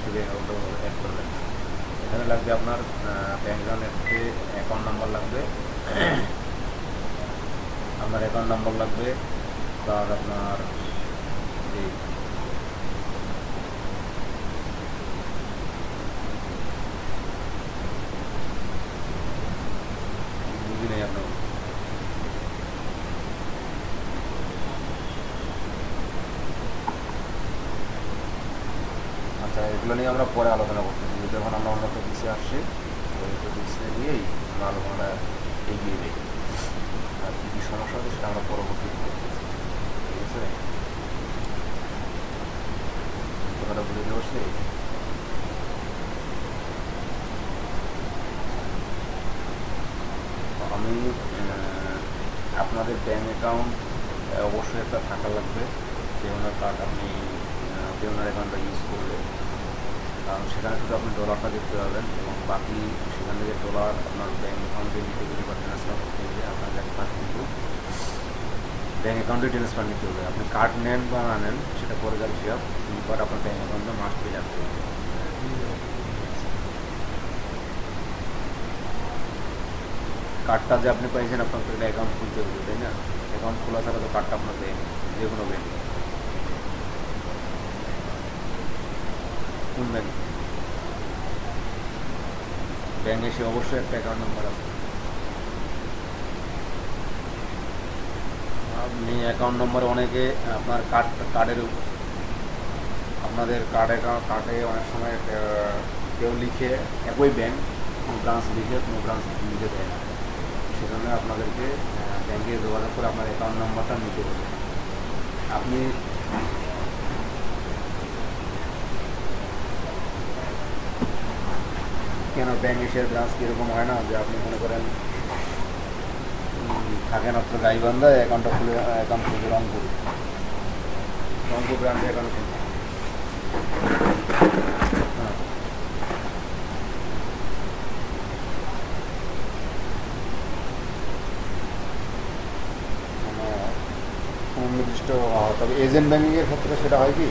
থেকে অ্যাকাউন্টটা অ্যাড করবেন। এখানে লাগবে আপনার ব্যাঙ্ক অ্যাকাউন্ট নাম্বার লাগবে, আপনার অ্যাকাউন্ট নাম্বার লাগবে, প্লাস আপনার এই বুঝি নেই আপনার। আচ্ছা, এগুলো নিয়ে আমরা পরে আলোচনা করতেছি, যখন আমরা অন্য টপিক্সে আসছি ওই টপিক্সে নিয়েই আমরা আলোচনাটা এগিয়ে দিই। আর কী কী সমস্যা হচ্ছে সেটা আমরা পরবর্তীতে করতেছি, ঠিক আছে? কথাটা বুঝতে পারছি। আমি আপনাদের ব্যাঙ্ক অ্যাকাউন্ট অবশ্যই একটা থাকা লাগবে, পেওনার কার্ড আপনি পেওনার অ্যাকাউন্টটা ইউজ করলে, কারণ সেখানে শুধু আপনি ডলারটা দেখতে পাবেন এবং বাকি সেখান থেকে ডলার আপনার ব্যাঙ্ক অ্যাকাউন্টে নিতে গেলে বা ট্রান্সফার করতে গেলে আপনার কার্ড কিন্তু ব্যাঙ্ক অ্যাকাউন্টে ট্রান্সফার নিতে হবে। আপনি কার্ড নেন বা না নেন সেটা পরে যার হিসাব, বাট আপনার ব্যাঙ্ক অ্যাকাউন্টে মাস্ট বি রাখতে হবে। কার্ডটা যে আপনি পাইছেন আপনার তো অ্যাকাউন্ট খুলতে হবে, তাই না? অ্যাকাউন্ট খোলা ছাড়া তো কার্ডটা আপনার দেয়নি যে কোনো ব্যাঙ্ক। কোন ব্যাঙ্ক? ব্যাঙ্কে সে অবশ্যই একটা অ্যাকাউন্ট নাম্বার আছে। আপনি অ্যাকাউন্ট নম্বরে অনেকে আপনার কার্ডের আপনাদের কার্ডে অনেক সময় কেউ লিখে একই ব্যাঙ্ক কোনো ব্রাঞ্চ লিখে কোনো ব্রাঞ্চ লিখে দেয় না, সেজন্য আপনাদেরকে ব্যাঙ্কে যোগাযোগ করে আপনার অ্যাকাউন্ট নাম্বারটা নিতে হবে। আপনি কেন ব্যাঙ্ক এশিয়ার ব্রাঞ্চ কীরকম হয় না যে আপনি মনে করেন থাকেন আপনার গাইবান্ধায় অ্যাকাউন্টটা খুলে অ্যাকাউন্ট খুলবে রংপুর ব্রাঞ্চে অ্যাকাউন্ট খুলবে। হ্যাঁ, মানে কোনো নির্দিষ্ট তবে এজেন্ট ব্যাঙ্কিংয়ের ক্ষেত্রে সেটা হয় কি,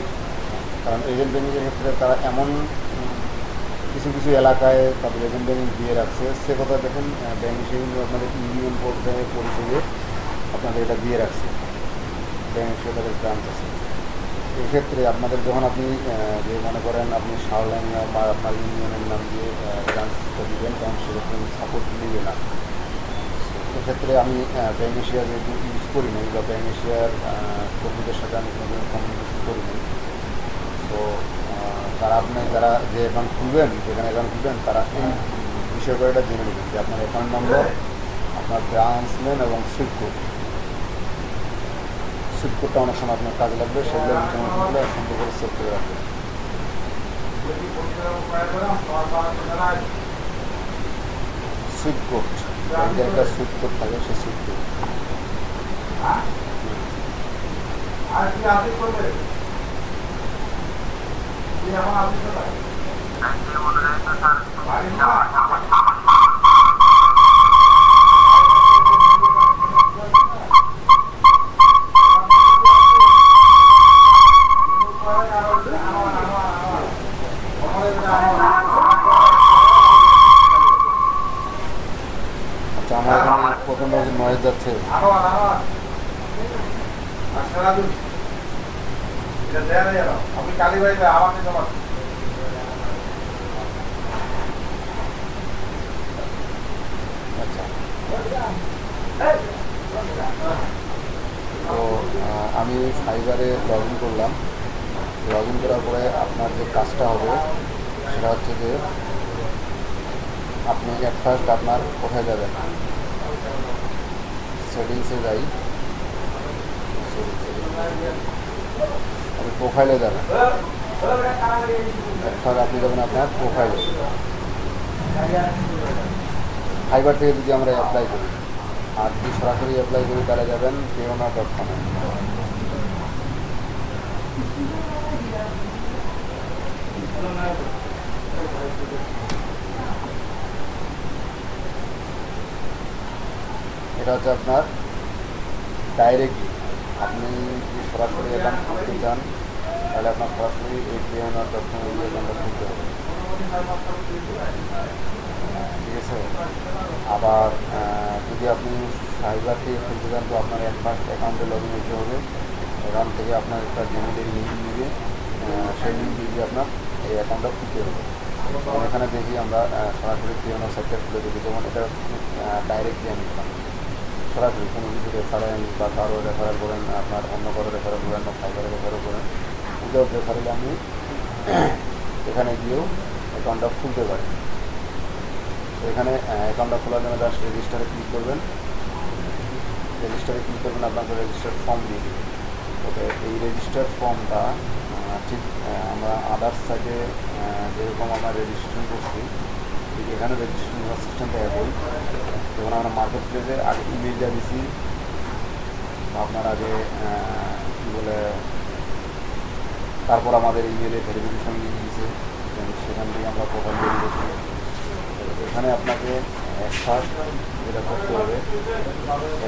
কারণ এজেন্ট ব্যাঙ্কিংয়ের ক্ষেত্রে তারা এমন কিছু কিছু এলাকায় তাদের এজেন্ট ব্যাঙ্কিং দিয়ে রাখছে, সে কথা দেখুন ব্যাঙ্ক হিসেবে আপনাদের ইউনিয়ন পর্যায়ে পরিষদে আপনাদের এটা দিয়ে রাখছে, ব্যাঙ্ক হিসেবে তাদের ব্রাঞ্চ আছে। এক্ষেত্রে আপনাদের যখন আপনি যে মনে করেন আপনি শাওলাঙ্গা বা আপনার ইউনিয়নের নাম দিয়ে ব্রাঞ্চটা দিবেন, তখন সেরকম সাপোর্ট নেবে না। এক্ষেত্রে আমি ব্যাঙ্ক এশিয়া যেহেতু ইউজ করি নাই বা ব্যাঙ্ক এশিয়ার কর্মীদের সাথে আমি কোনো কমিউনিকেশন করি নাই, তো তারা আপনি যারা যে অ্যাকাউন্ট খুলবেন, যেখানে অ্যাকাউন্ট খুলবেন, তারা এই বিষয়টা জেনে নেবেন যে আপনার অ্যাকাউন্ট নম্বর, আপনার ব্রাঞ্চ নেম এবং সুইফট কোডটা অনেক সময় আপনার কাজে লাগবে, সেগুলো ইনফরমেশনগুলো সুন্দর করে সেভ করে রাখবেন। সুইফট কোড, ব্যাংকের একটা সুইফট কোড থাকে, সেই সুইফট কোড। আচ্ছা, আমার এখানে প্রথম নয়েজ যাচ্ছে। আপনি কালীবাড়িতে আমাকে জমা আচ্ছা। তো আমি ফাইবারে লগ ইন করলাম। লগ ইন করার পরে আপনার যে কাজটা হবে সেটা হচ্ছে যে আপনি অ্যাট ফার্স্ট আপনার কোথায় যাবেন, সেটিংসে যাই, আপনি প্রোফাইলে যাবেন। অ্যাট ফার্স্ট আপনি যাবেন আপনার প্রোফাইলে। ফাইবার থেকে যদি আমরা অ্যাপ্লাই করি আর যদি সরাসরি অ্যাপ্লাই করি তাহলে যাবেন payoneer.com-এ। এটা হচ্ছে আপনার ডাইরেক্টলি আপনি যদি সরাসরি অ্যাকাউন্ট খুলতে চান তাহলে আপনার সরাসরি এই pioneer.com এই অ্যাকাউন্টটা খুলতে হবে, ঠিক আছে। আবার যদি আপনি সাইবার থেকে খুলতে চান তো আপনার ফার্স্ট অ্যাকাউন্টে লগ ইন হতে হবে। এখান থেকে আপনার একটা জিমেলের লিঙ্ক দিবে, সেই লিঙ্ক দিয়ে আপনার এই অ্যাকাউন্টটা খুলতে হবে। এবং এখানে দেখি আমরা সরাসরি pioneer সাইটটা খুলে দেখি, যেমন এটা ডাইরেক্টলি আমি সরাসরি কোনো কিছু রেফারেন্স বা কারো রেফারেল করেন, আপনার অন্য কারো রেফারেল করেন বা ফাইবারে রেফারেল করেন, উইদাউট রেফারেলে আমি এখানে গিয়েও অ্যাকাউন্টটা খুলতে পারি। তো এখানে অ্যাকাউন্টটা খোলার জন্য জাস্ট রেজিস্টারে ক্লিক করবেন, আপনাকে রেজিস্টার ফর্ম দিয়ে দেবে। তবে এই রেজিস্টার ফর্মটা ঠিক আমরা আদার্স সাইটে যেরকম আমরা রেজিস্ট্রেশন করছি ঠিক এখানে রেজিস্ট্রেশন করার সিস্টেমটা একই। যেমন আমরা মার্কেট প্লেসে আগে ইমেলটা দিছি, আপনার আগে কী বলে, তারপর আমাদের ইমেলে ভেরিফিকেশন লিঙ্ক দিয়েছে, সেখান থেকে আমরা প্রোফাইল তৈরি করছি। এখানে আপনাকে ফার্স্ট যেটা করতে হবে,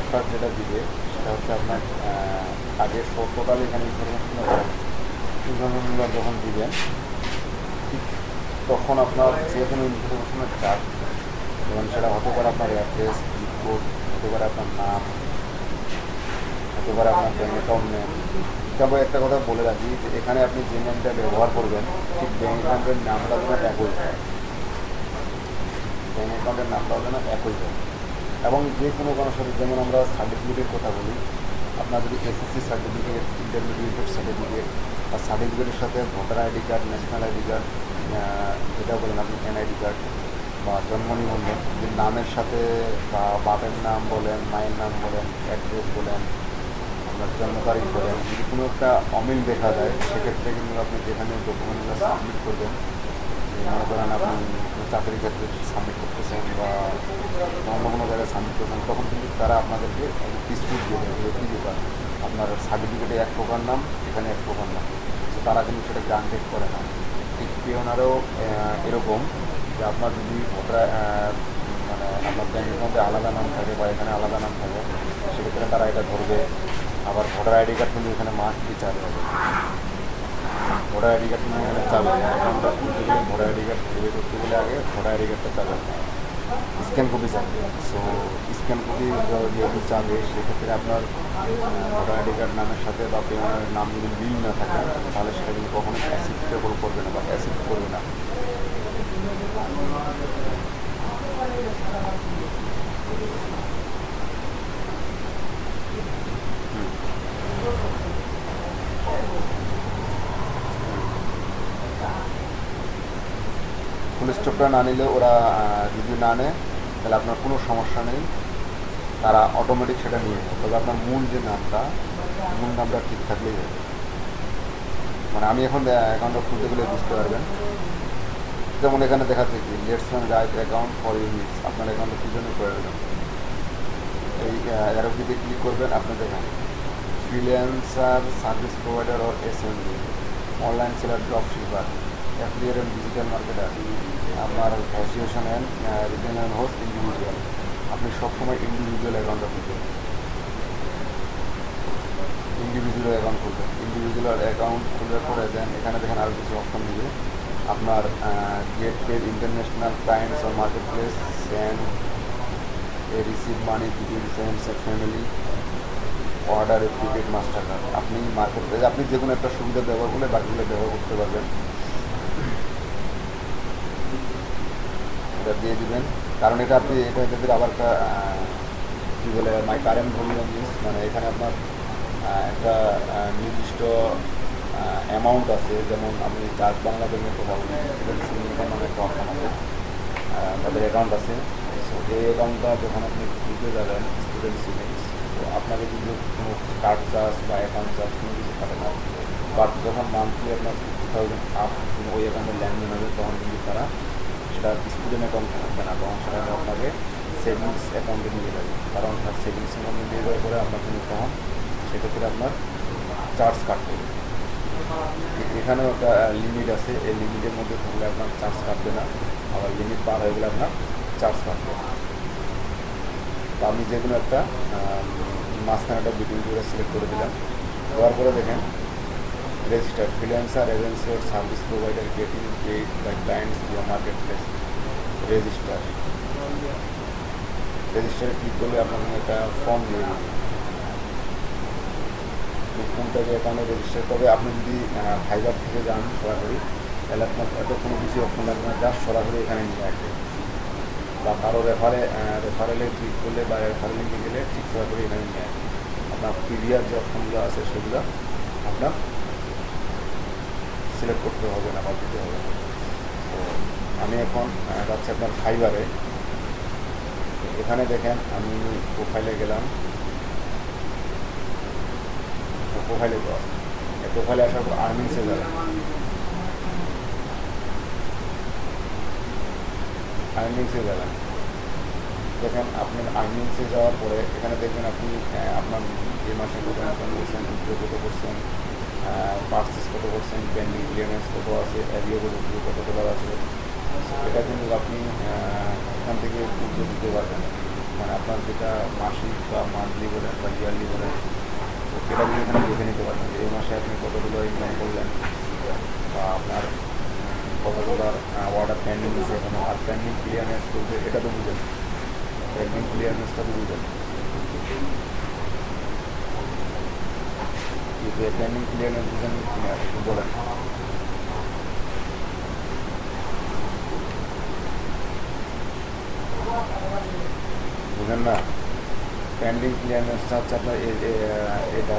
ফার্স্ট যেটা দিবে সেটা হচ্ছে আপনার আগে টোটাল এখানে ইনফরমেশনগুলো যখন দিবেন ঠিক তখন আপনার যে কোনো ইনফরমেশনের চার্জ, যেমন সেটা হতে পারে আপনার অ্যাড্রেস, জিপ কোড, হতে পারে আপনার নাম, হতে পারে আপনার ব্যাঙ্ক অ্যাকাউন্ট নেম। তবে একটা কথা বলে রাখি যে এখানে আপনি যে নেমটা ব্যবহার করবেন ঠিক ব্যাঙ্ক অ্যাকাউন্টের নামটা যেন একই হয়, ব্যাঙ্ক অ্যাকাউন্টের নামটাও যেন একই হয়। এবং যে কোনো সাথে, যেমন আমরা সার্টিফিকেটের কথা বলি, আপনার যদি এসএসসি সার্টিফিকেট, ইন্টারমিডিয়েটের সার্টিফিকেট বা সার্টিফিকেটের সাথে voter ID card, national ID card, যেটা বলেন আপনি এনআইডি কার্ড বা জন্ম নিবন্ধন, যদি নামের সাথে বা বাপের নাম বলেন, মায়ের নাম বলেন, অ্যাড্রেস বলেন, আপনার জন্ম তারিখ বলেন, যদি কোনো একটা অমিল দেখা যায় সেক্ষেত্রে কিন্তু আপনি যেখানে ডকুমেন্টগুলো সাবমিট করবেন, মনে করেন আপনি চাকরির ক্ষেত্রে সাবমিট করতেছেন বা অন্য কোনো জায়গায় সাবমিট করছেন, তখন কিন্তু তারা আপনাদেরকে ডিসপিউট দিয়ে দেবে কী ব্যাপার, আপনার সার্টিফিকেটে এক প্রকার নাম, এখানে এক প্রকার নাম, তো তারা কিন্তু সেটা গ্রান্টেড করে না। ঠিক পিওনারও এরকম যে আপনার যদি ভোটার মানে আপনার ব্যাঙ্ক অ্যাকাউন্টে আলাদা নাম থাকে বা এখানে আলাদা নাম থাকে, সেক্ষেত্রে তারা এটা ধরবে। আবার ভোটার আইডি কার্ড কিন্তু এখানে মাস্টলি চালু হবে, ভোটার আইডি কার্ড কিন্তু এখানে চালু হবে। অ্যাকাউন্টটা খুলতে গেলে ভোটার আইডি কার্ড খুলে করতে গেলে আগে ভোটার আইডি কার্ডটা চালু হবে, স্ক্যান কপি চালবে। সো স্ক্যান কপি যেহেতু চালবে, সেক্ষেত্রে আপনার ভোটার আইডি কার্ড নামের সাথে বা পেমেন্টের নাম যদি মিল না থাকে তাহলে সেটা কিন্তু কখনোই অ্যাকসেপ্টেবল করবে না বা অ্যাকসেপ্ট করবে না। ফুল স্টপটা না নিলে ওরা যদি না নেয় তাহলে আপনার কোনো সমস্যা নেই, তারা অটোমেটিক সেটা নিয়ে নেয়। তবে আপনার মূল নামটা ঠিক থাকলেই হবে। মানে আমি এখন অ্যাকাউন্টটা খুলতে গেলে বুঝতে পারবেন, যেমন এখানে দেখাচ্ছে কি let's man right account for units, আপনার অ্যাকাউন্টে কী জন্য প্রয়োজন, এই অ্যারোটিতে ক্লিক করবেন। আপনি দেখেন freelancer, service provider or SMB, online seller, drop shipper, affiliate and digital marketer, আপনার association and retail and host individual. আপনি সবসময় ইন্ডিভিজুয়াল অ্যাকাউন্টটা খুলবেন, ইন্ডিভিজুয়াল অ্যাকাউন্ট খোলার পরে দেন এখানে দেখেন আরও কিছু অপশন দিবে। আপনার get paid international clients or market place, send receive money between friends and family, order prepaid master card. আপনি মার্কেট প্লেস আপনি যে কোনো একটা সুবিধা ব্যবহার করলে বাকিগুলো ব্যবহার করতে পারবেন, এটা দিয়ে দিবেন। কারণ এটা এদের আবার একটা কী বলে মাই কারেন্ট ভলিউম মিস, মানে এখানে আপনার একটা নির্দিষ্ট অ্যামাউন্ট আছে। যেমন আমি ডাক বাংলা ব্যাংকের কথা বলি, সেটা নামে একটা অপশন আছে, তাদের অ্যাকাউন্ট আছে। সো এই অ্যাকাউন্টটা যখন আপনি খুলতে যাবেন স্টুডেন্ট সেভিংস, তো আপনাকে কিন্তু কোনো কার্ড চার্জ বা অ্যাকাউন্ট চার্জ কোনো কিছু থাকে না। বাট যখন মান্থলি আপনার 50,000 আপ ওই অ্যাকাউন্টে লেনদেন হবে তখন কিন্তু তারা সেটা স্টুডেন্ট অ্যাকাউন্ট থাকবে না, তখন সেটা আপনাকে সেভিংস অ্যাকাউন্টে নিয়ে যাবে। কারণ তার সেভিংস অ্যাকাউন্টে নিয়ে যাওয়ার পরে আপনার কিন্তু তখন সেক্ষেত্রে আপনার চার্জ কাটবে। এখানেও একটা লিমিট আছে, এই লিমিটের মধ্যে থাকলে আপনার চার্জ কাটবে না, আবার লিমিট পার হয়ে গেলে আপনার চার্জ কাটবে। তো আমি যে কোনো একটা মাঝখানে একটা বিটুইন সিলেক্ট করে দিলাম, দেওয়ার পরে দেখেন register freelancer agency or service provider getting paid by clients via market place. Register রেজিস্টারে ক্লিক করলে আপনাকে একটা ফর্ম দিয়ে দেবে কোনটাকে অ্যাকাউন্টে রেজিস্টার করবে। আপনি যদি ফাইবার থেকে যান সরাসরি তাহলে আপনার এত কোনো কিছু অপশন লাগবে না, জাস্ট সরাসরি এখানে নিয়ে আসবে বা কারো রেফারেলে ক্লিক করলে বা রেফারেল লিঙ্কে গেলে ঠিক সরাসরি এখানে নিয়ে আসবে। আপনার প্রিভিয়াস যে অপশনগুলো আছে সেগুলো আপনার সিলেক্ট করতে হবে না বা দিতে হবে। তো আমি এখন যাচ্ছি আপনার ফাইবারে। এখানে দেখেন আমি প্রোফাইলে গেলাম, প্রোফাইলে যাওয়া প্রোফাইলে আসার পর আর্নিংসে যাবেন। আর্নিংসে যাবেন, দেখেন আপনার আর্নিংসে যাওয়ার পরে এখানে দেখবেন আপনি আপনার যে মাসে কত ইনকাম করছেন, উইথড্র কত করছেন, পার্সেস কত করছেন, পেন্ডিং ক্লিয়ারেন্স কত আছে, অ্যাভিয়েবল কত ডলার আছে। এটা কিন্তু আপনি এখান থেকে উইথড্র দিতে পারবেন, মানে আপনার যেটা মাসিক বা মান্থলি বলেন বা ইয়ারলি বলেন সেটা কিন্তু এখানে দেখে নিতে পারবেন যে এই মাসে আপনি কত ডলার ইনকাম করলেন বা আপনার কত ডলার অর্ডার পেন্ডিং আছে এখানে। আর পেন্ডিং ক্লিয়ারেন্স করবে এটা তো বুঝেন, পেন্ডিং ক্লিয়ারেন্সটা তো বুঝেন, পেন্ডিং ক্লিয়ারেন্স বুঝেন কিনা একটু বলেন। বুঝেন না? পেন্ডিং ক্লিয়ারেন্সটা হচ্ছে আপনার এটা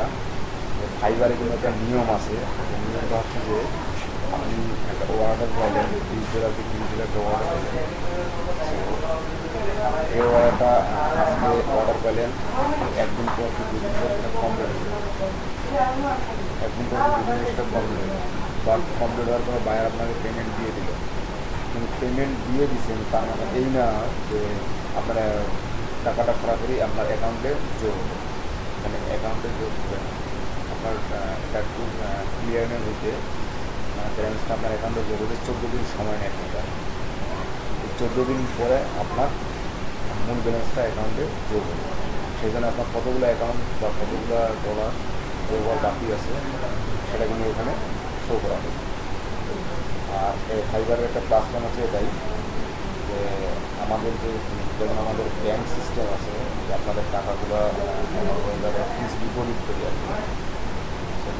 ফাইবারে কিন্তু একটা নিয়ম আছে। নিয়মটা হচ্ছে যে আপনি একটা অর্ডার পাইলেন, $30 কি $30 একটা অর্ডার পাইলেন, এই অর্ডারটা আজকে অর্ডার পাইলেন, একদিন পর কি দুদিন পর সেটা কমপ্লিট হবে, একদিন পর কি দুদিন সেটা কমপ্লিট হবে। বা কমপ্লিট হওয়ার পরে বায়ার আপনাকে পেমেন্ট দিয়ে দিল, কিন্তু পেমেন্ট দিয়ে দিচ্ছেন তার মানে এই না যে আপনারা টাকাটা সরাসরি আপনার অ্যাকাউন্টে যোগ হবে। মানে অ্যাকাউন্টে যোগ হবে না, আপনার এটা একটু ক্লিয়ারনেস হইতে ব্যালেন্সটা আপনার অ্যাকাউন্টে যোগ হতে 14 দিন সময় নেয়। এটা 14 দিন পরে আপনার মূল ব্যালেন্সটা অ্যাকাউন্টে যোগ হবে। সেই জন্য আপনার কতগুলো অ্যাকাউন্ট বা কতগুলো ডলার ব্যবহার বাকি আছে সেটা কিন্তু এখানে শো করা হবে। আর এই ফাইবারের একটা প্লাস পয়েন্ট আছে এটাই যে আমাদের যে যেমন আমাদের ব্যাঙ্ক সিস্টেম আছে যে আপনাদের টাকাগুলো ফিক্সড ডিপোজিট করি আর কি,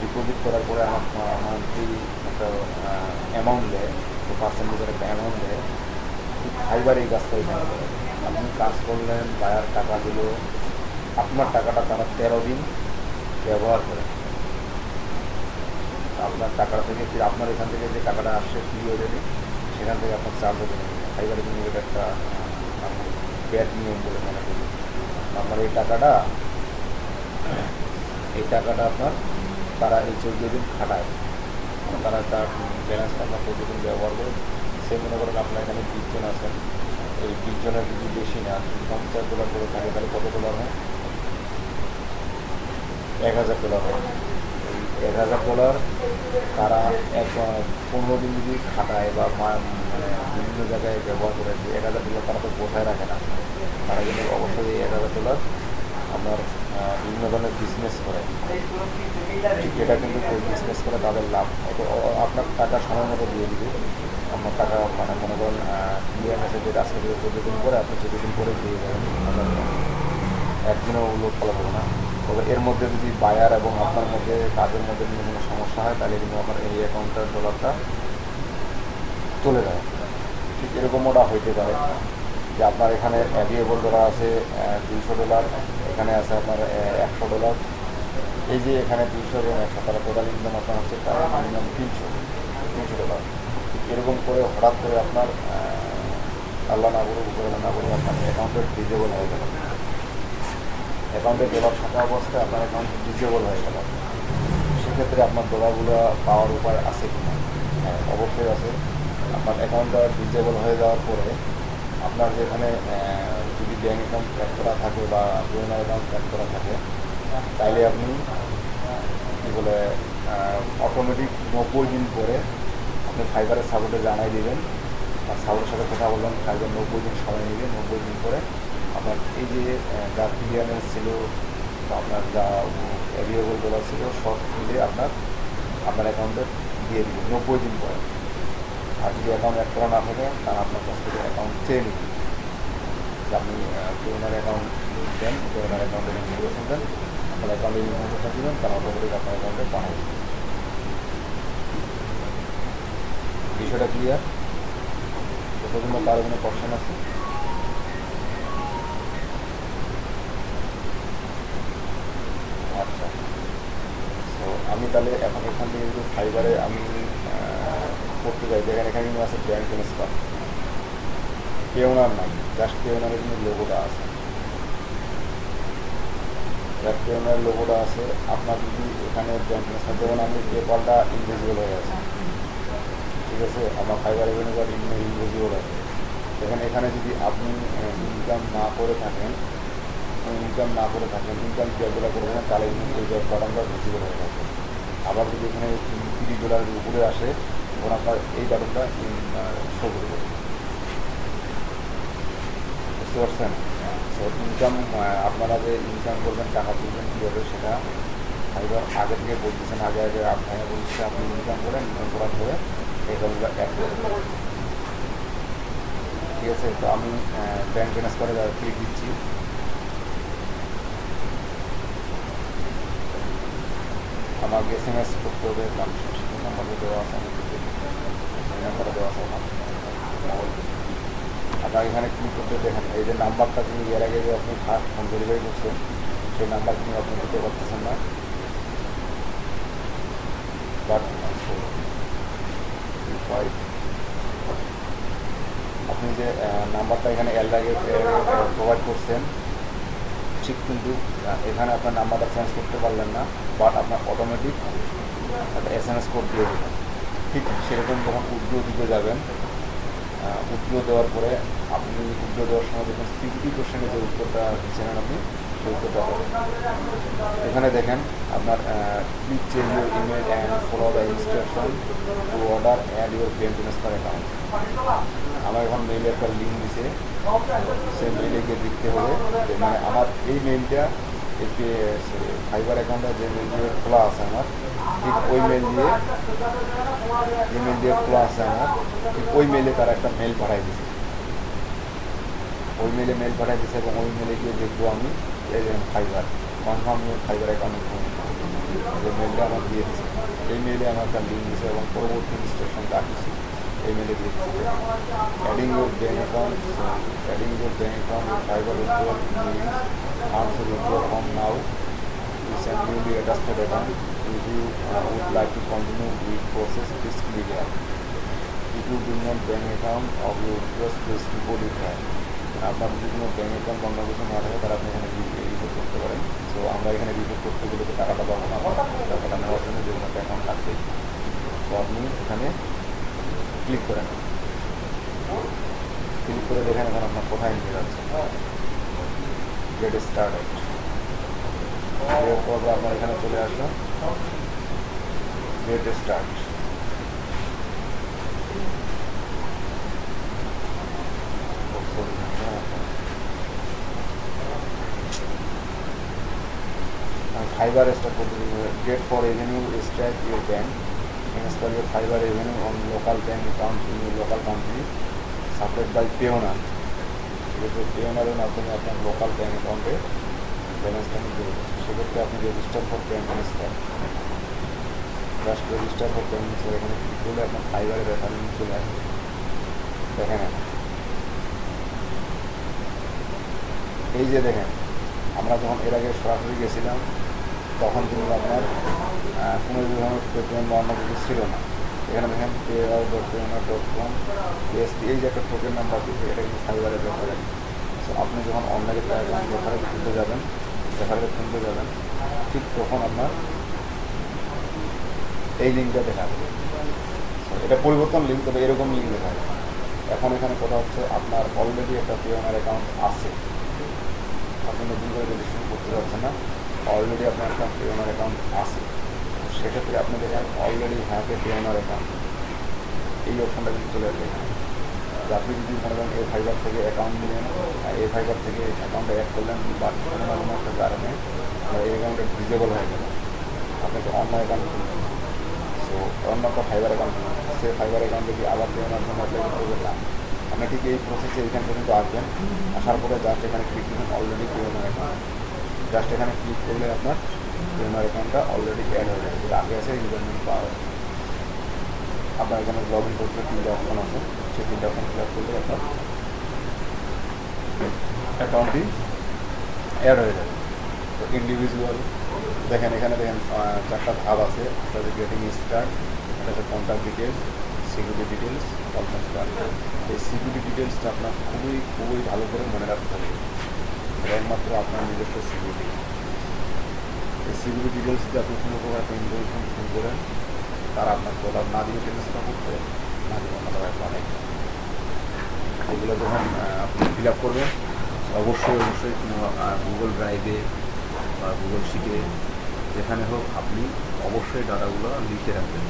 ডিপোজিট করার পরে মান্থলি একটা অ্যামাউন্ট দেয়, তো পার্সেন্টেজের একটা অ্যামাউন্ট দেয়। ঠিক ফাইবার এই কাজটা এখানে করে, আপনি কাজ করলেন, বায়ার টাকা দিল, আপনার টাকাটা তারা 13 দিন ব্যবহার করে আপনার টাকা থেকে ফির আপনার এখান থেকে যে টাকাটা আসছে ফ্রি অলরেডি সেখান থেকে আপনার চার্জ হতে নেবে। ফাইবারে কিন্তু এটা একটা আমি ব্যাড নিয়ম বলে মনে করি। আপনার এই টাকাটা আপনার তারা এই 14 দিন খাটায়, তারা তার ব্যালেন্সটা আপনার প্রতিদিন ব্যবহার করে। সে মনে করেন আপনার এখানে 20 জন আছেন, এই 20 জনের যদি বেশি না $50 করে থাকে তাহলে কত ডলার হয়? $1000 হয়। $1000 তারা 15 দিন যদি খাটায় বা মানে বিভিন্ন জায়গায় ব্যবহার করে, $1000 তারা তো পোষায় রাখে না, তারা কিন্তু অবশ্যই এই $1000 আপনার বিভিন্ন ধরনের বিজনেস করে, যেটা কিন্তু ওই বিজনেস করে তাদের লাভ। তো আপনার টাকা সময় মতো দিয়ে দিবে, আপনার টাকা মানে মনে করেন ক্লিয়ারেন্সে যেটা আজকে থেকে 14 দিন পরে আপনি 14 দিন পরে দিয়ে যাবেন, একদিনও লোড ফলো করবে না। তবে এর মধ্যে যদি বায়ার এবং আপনার মধ্যে কাজের মধ্যে যদি কোনো সমস্যা হয় তাহলে কিন্তু আপনার এই অ্যাকাউন্টের ডলারটা চলে যায়। ঠিক এরকম ওটা হইতে পারে যে আপনার এখানে অ্যাভিয়েবল ডলার আছে $200, এখানে আছে আপনার $100, এই যে এখানে 200 এবং 100 তারা টোটাল ইনকাম আপনার হচ্ছে প্রায় মিনিমাম $300। এরকম করে হঠাৎ করে আপনার আল্লাহ না করুক উপরে না করুক আপনার অ্যাকাউন্টে ডিজেবল হয়ে গেল, অ্যাকাউন্টে ডলার থাকা অবস্থায় আপনার অ্যাকাউন্ট ডিজেবল হয়ে গেল, সেক্ষেত্রে আপনার ডলারগুলো পাওয়ার উপায় আছে কি না? হ্যাঁ, অবশ্যই আছে। আপনার অ্যাকাউন্টটা ডিজেবল হয়ে যাওয়ার পরে আপনার যেখানে যদি ব্যাঙ্ক অ্যাকাউন্ট ট্র্যাক করা থাকে বা বিএনআর অ্যাকাউন্ট ট্র্যাক করা থাকে তাইলে আপনি কী বলে অটোমেটিক 90 দিন পরে আপনি ফাইবারের সাপোর্টে জানাই দেবেন, আর সাপোর্টের সাথে কথা বলবেন, ফাইবার 90 দিন সময় নেবে। 90 দিন পরে আপনার এই যে যা ক্লিয়ারেন্স ছিল বা আপনার যা অ্যাভিয়েবল ডলার ছিল সব মিলে আপনার আপনার অ্যাকাউন্টে দিয়ে দিবে 90 দিন পরে। আর যদি অ্যাকাউন্ট অ্যাড করা না থাকে তাহলে আপনার কাছ থেকে অ্যাকাউন্ট চেয়ে নিবে যে আপনি পেওনার অ্যাকাউন্ট দেন, পেওনার অ্যাকাউন্টের ইনফরমেশন দেন, আপনার অ্যাকাউন্টের ইনফরমেশন দিবেন, তারা অটোমেটিক আপনার অ্যাকাউন্টে পাঠাবে। বিষয়টা ক্লিয়ার? তো পর্যন্ত কারো কোনো কোশ্চেন আছে? আচ্ছা, তো আমি তাহলে এখন এখান থেকে যদি ফাইবারে আমি করতে যাই, দেখেন এখানে কিন্তু আছে ব্যাংক ট্রান্সফার, পেওনার নাই, জাস্ট পেওনারের কিন্তু লোগোটা আছে, জাস্ট পেওনার লোগোটা আছে। আপনার যদি এখানে ব্যাংক ট্রান্সফার, যেমন আমি পেপালটা ইনভিজিবল হয়ে আছে, ঠিক আছে, আমার ফাইবার রেভিনিউ কার্ড ইনভিজিবল আছে। এখানে যদি আপনি ইনকাম না করে থাকেন, ইনকাম যেগুলো করে থাকেন, তাহলে কিন্তু এই বাটনটা ভিজিবল হয়ে থাকে। আবার যদি এখানে $30 উপরে আসে, তখন আপনার এই বাটনটা শো করবে। বুঝতে পারছেন? সো ইনকাম, আপনারা যে ইনকাম করবেন, টাকা তুলবেন কীভাবে, সেটা ফাইবার আগে থেকে বলতেছেন, আগে আপনারা বলছে আপনি ইনকাম করার পরে এইগুলো অ্যাড করবেন। ঠিক আছে, তো আমি ব্যাংক ট্রান্সফারে ক্লিক দিচ্ছি। আমাকে SMS করতে হবে, নাম্বারটা দেওয়া আছে, নাম্বারটা দেওয়া আছে আমার। আপনার এখানে ক্লিক করতে দেখেন, এই যে নাম্বারটা তিনি এর আগে যে আপনি ফার্স্ট হোম ডেলিভারি করছেন, সেই নাম্বার কিন্তু আপনি দিতে পারতেছেন না। বাট আপনি যে নাম্বারটা এখানে এর আগে প্রোভাইড করছেন, ঠিক কিন্তু এখানে আপনার নাম্বারটা চেঞ্জ করতে পারলেন না, বাট আপনার অটোমেটিক একটা SMS কোড দিয়ে দেবেন। ঠিক সেরকম যখন উইথড্র দিতে যাবেন, উইথড্র দেওয়ার পরে আপনি উইথড্র দেওয়ার সময় দেখুন সিকিউরিটি কোশ্চেনে যে উত্তরটা দিচ্ছেন আপনি, সেই উত্তরটা পাবেন। এখানে দেখেন আপনার please change your email and follow the instruction to order add your bank transfer account. আমার এখন মেইলে একটা লিঙ্ক দিছে, সেই মেইলে গিয়ে দেখতে হবে যে মানে আমার এই মেইলটা একটি ফাইবার অ্যাকাউন্টে যে মেইল দিয়ে খোলা আছে আমার, ঠিক ওই মেইল দিয়ে, যে মেইল দিয়ে খোলা আছে আমার, ঠিক ওই মেইলে তারা একটা মেইল পাঠাই দিছে, ওই মেইলে মেইল পাঠাই দিছে, এবং ওই মেইলে গিয়ে দেখবো আমি এই ফাইবার কনফার্ম ফাইবার অ্যাকাউন্ট যে মেইলটা আমার দিয়ে দিচ্ছে, এই মেইলে আমার একটা লিঙ্ক দিচ্ছে এবং পরবর্তী ইনস্ট্রাকশনটা আসছে এই মেইলে দিয়ে দিচ্ছে। Adding your bank account, fibre withdrawal means funds withdraw from now you send newly adjusted account. If you would like to continue with process, please click here. If you do not bank account or you just please report it here. আপনার যদি কোনো bank account অন্য কিছু না থাকে তাহলে আপনি এখানে রিপোর্ট করতে পারেন। সো আমরা এখানে রিপোর্ট করতে গেলে তো টাকাটা পাবো না, টাকাটা নেওয়ার জন্য যে কোনো একটা অ্যাকাউন্ট থাকবে। তো আপনি এখানে ক্লিক করেন, ক্লিক করে দেখেন এখন আপনার কোথায় নিয়ে যাচ্ছে, গেট স্টার্টেড। এরপর আপনার এখানে চলে আসলো গেট স্টার্ট। ফাইবার স্টার্ট করতে get for revenue strike your bank, install your Fiverr revenue on local bank account in your local country support by Payoneer. পেওনারের মাধ্যমে আপনার লোকাল ব্যাঙ্ক অ্যাকাউন্টে ব্যালেন্সটা নিতে হবে। সেক্ষেত্রে আপনি register for bank transfer, just register for bank transfer এখানে ক্লিক করলে আপনার ফাইবারের রেফারেন্স চলে আসবে। দেখেন এই যে দেখেন, আমরা যখন এর আগে সরাসরি গেছিলাম তখন কিন্তু আপনার কোনো ধরনের পেমেন্ট বা অন্য কিছু ছিল না। এখানে দেখেন payr.payoneer.com PSP, এই যে একটা টোকেন নাম্বার দিচ্ছে, এটা কিন্তু ফাইবারের রেফারেন্স। সো আপনি যখন অনলাইনে রেফারেন্স খুলতে যাবেন, ঠিক তখন আপনার এই লিঙ্কটা দেখাবে। এটা পরিবর্তন লিঙ্ক, তবে এরকম লিঙ্ক দেখাবে। এখন এখানে কথা হচ্ছে আপনার অলরেডি একটা পেওনার অ্যাকাউন্ট আছে, আপনি নতুন করে রেজিস্ট্রেশন করতে পারছেন না, অলরেডি আপনার একটা পেওনার অ্যাকাউন্ট আছে। সেক্ষেত্রে আপনি দেখেন already have a Payoneer account, এই অপশনটা কিন্তু চলে আসবে। আপনি যদি মনে করেন এই ফাইবার থেকে অ্যাকাউন্ট নিলেন, এই ফাইবার থেকে অ্যাকাউন্টে অ্যাড করলেন, বা কোনো না কোনো একটা কারণে এই অ্যাকাউন্টটা ডিজেবল হয়ে গেল, আপনাকে অন্য অ্যাকাউন্ট খুলবেন। তো অন্য একটা ফাইবার অ্যাকাউন্ট, সে ফাইবার অ্যাকাউন্টে কি আবার পেমেন্টের জন্য অ্যাপ্লাই করতে হবে না। আপনি ঠিক এই প্রসেসে এখান পর্যন্ত আসবেন, আসার পরে জাস্ট এখানে ক্লিক করবেন অলরেডি পেমেন্ট অ্যাকাউন্ট। জাস্ট এখানে ক্লিক করলে আপনার পেমেন্ট অ্যাকাউন্টটা অলরেডি অ্যাড হয়ে যাবে, যেটা আগে আছে ইউজার নেম পাওয়া যাবে। আপনার এখানে লগ ইন করতে 3টা অপশন আছে, সেই 3টা অপশন ফিল আপ করলে আপনার অ্যাকাউন্টটি অ্যাড হয়ে যাবে। তো ইন্ডিভিজুয়াল দেখেন, এখানে দেখেন 4টা ধাপ আছে। একটা হচ্ছে গেটিং স্টার্ট, একটা হচ্ছে contact details, security details, almost start. এই সিকিউরিটি ডিটেলসটা আপনার খুবই খুবই ভালো করে মনে রাখতে হবে, এটা একমাত্র আপনার নিজস্ব সিকিউরিটি। এই সিকিউরিটি ডিটেলস দিয়ে আপনি কোনো প্রকার একটা ইনফরমেশন ফোন করেন, তারা আপনার প্রোডাক্ট না দিয়ে ট্রান্সফার করতে না দিয়ে অন্য অনেক। এগুলো যখন আপনি ফিল আপ করবেন, অবশ্যই অবশ্যই কোনো গুগল ড্রাইভে বা গুগল শিটে যেখানে হোক আপনি অবশ্যই ডাটাগুলো লিখে রাখবেন।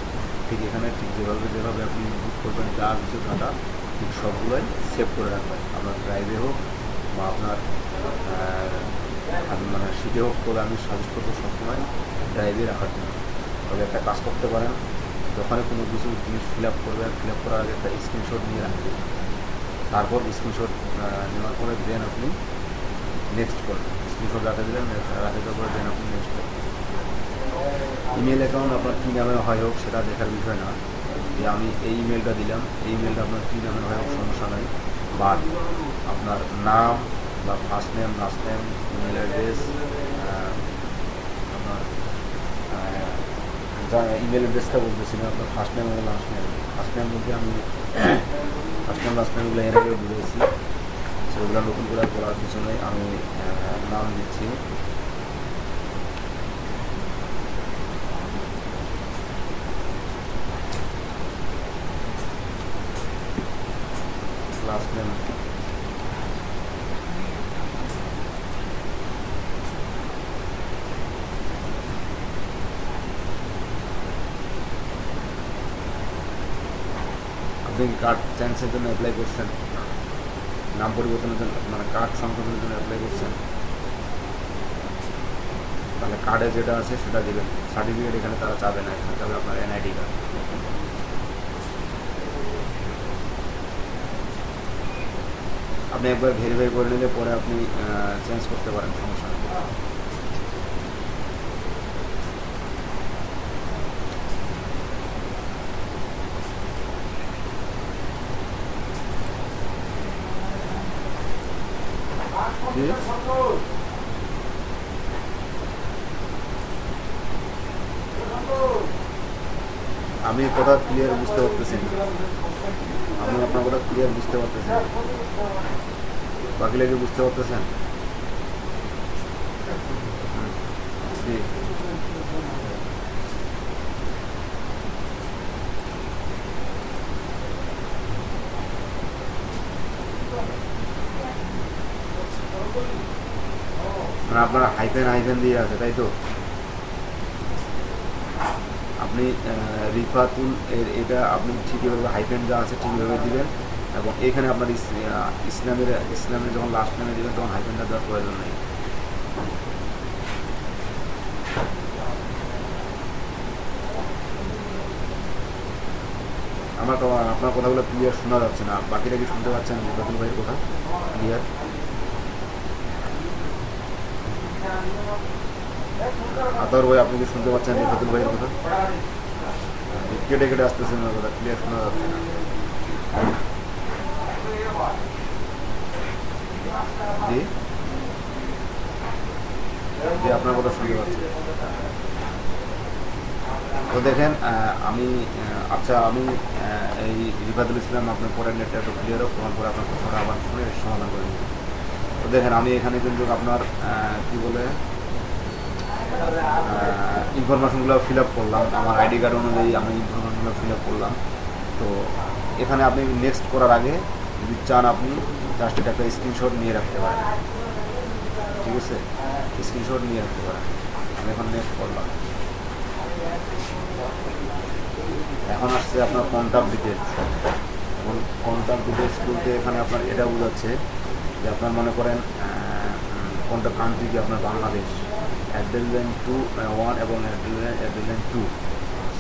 ঠিক এখানে ঠিক যেভাবে যেভাবে আপনি ইনপুট করবেন যা কিছু ডাটা, ঠিক সবগুলোই সেভ করে রাখবেন। আপনার ড্রাইভে হোক বা আপনার মানে শিটে হোক, তবে আমি সাজেস্ট করবো সবসময় ড্রাইভে রাখার জন্য। তবে একটা কাজ করতে পারেন, যখন কোনো কিছু জিনিস ফিল আপ করবেন, ফিল আপ করার আগে একটা স্ক্রিনশট নিয়ে রাখবেন। তারপর স্ক্রিনশট নেওয়ার পরে দেন আপনি নেক্সট করবেন। স্ক্রিনশট রাখা দিলেন, রাখে দেওয়ার পরে দেন আপনি নেক্সট করবেন। ইমেল অ্যাকাউন্ট আপনার কী নামে হয় হোক সেটা দেখার বিষয় না, যে আমি এই ইমেলটা দিলাম, এই ইমেলটা আপনার কী নামে হয় হোক সমস্যা নয়। বাট আপনার নাম বা first name, last name, email address, আপনার ইমেল অ্যাড্রেসটা বলতেছি না, আপনার ফার্স্ট নেম এবং লাস্ট নেম। ফার্স্ট নেম বলতে আমি ফার্স্ট নেম লাস্ট নেমগুলো এর আগে বুঝেছি, সেগুলো নতুন করে বলার পিছনে আমি নাম দিচ্ছি। লাস্ট নেম আপনি কার্ড চেঞ্জের জন্য অ্যাপ্লাই করছেন, নাম পরিবর্তনের জন্য মানে কার্ড সংশোধনের জন্য অ্যাপ্লাই করছেন, তাহলে কার্ডে যেটা আছে সেটা দেবেন। সার্টিফিকেট এখানে তারা চাবে না, এখানে চাবে আপনার এনআইডি কার্ড। আপনি একবার ভেরিফাই করে নিলে পরে আপনি চেঞ্জ করতে পারেন, সমস্যা নেই। আমি কথা ক্লিয়ার বুঝতে পারতেছি না, আমি আপনার কথা ক্লিয়ার বুঝতে পারতেছি না, বাকি লাগে বুঝতে পারতেছেন? জি, মানে আপনার হাইফেন হাইফেন দিয়ে আছে তাই তো? আপনি রিফাতুল এটা আপনি ঠিকইভাবে হাইফেন যা আছে ঠিকইভাবে দিবেন, এবং এখানে আপনার ইসলামের যখন লাস্ট নামে দেবেন তখন হাইফেনটা দেওয়ার প্রয়োজন নেই। আমার তো আপনার কথাগুলো ক্লিয়ার শোনা যাচ্ছে না, বাকিটা কি শুনতে পাচ্ছেন রিফাতুল ভাইয়ের কথা ক্লিয়ার? আতর ভাই আপনি কি শুনতে পাচ্ছেন রিফাতুল ভাইয়ের কথা? কেটে কেটে আসতেছে না, কথা ক্লিয়ার শোনা যাচ্ছে না। জি জি, আপনার কথা শুনতে পাচ্ছি। তো দেখেন আমি আচ্ছা আমি এই রিফাতুল ইসলাম আপনার পরের নেটটা একটু ক্লিয়ার হোক, তোমার পরে আপনার প্রশ্নটা আবার শুনে সমাধান করে দিই। তো দেখেন আমি এখানে কিন্তু আপনার কী বলে ইনফরমেশনগুলো ফিল আপ করলাম, আমার আইডি কার্ড অনুযায়ী আমি ইনফরমেশনগুলো ফিল আপ করলাম। তো এখানে আপনি নেক্সট করার আগে যদি চান আপনি জাস্ট এটা একটা স্ক্রিনশট নিয়ে রাখতে পারেন, ঠিক আছে? স্ক্রিনশট নিয়ে রাখতে পারেন। আমি এখন নেক্সট করলাম। এখন আসছে আপনার কন্ট্যাক্ট ডিটেলস। এখন কন্ট্যাক্ট ডিটেলস বলতে এখানে আপনার এটা বোঝাচ্ছে যে আপনার মনে করেন কোনটা কান্ট্রি, কি আপনার বাংলাদেশ, @2 1 এবং @2।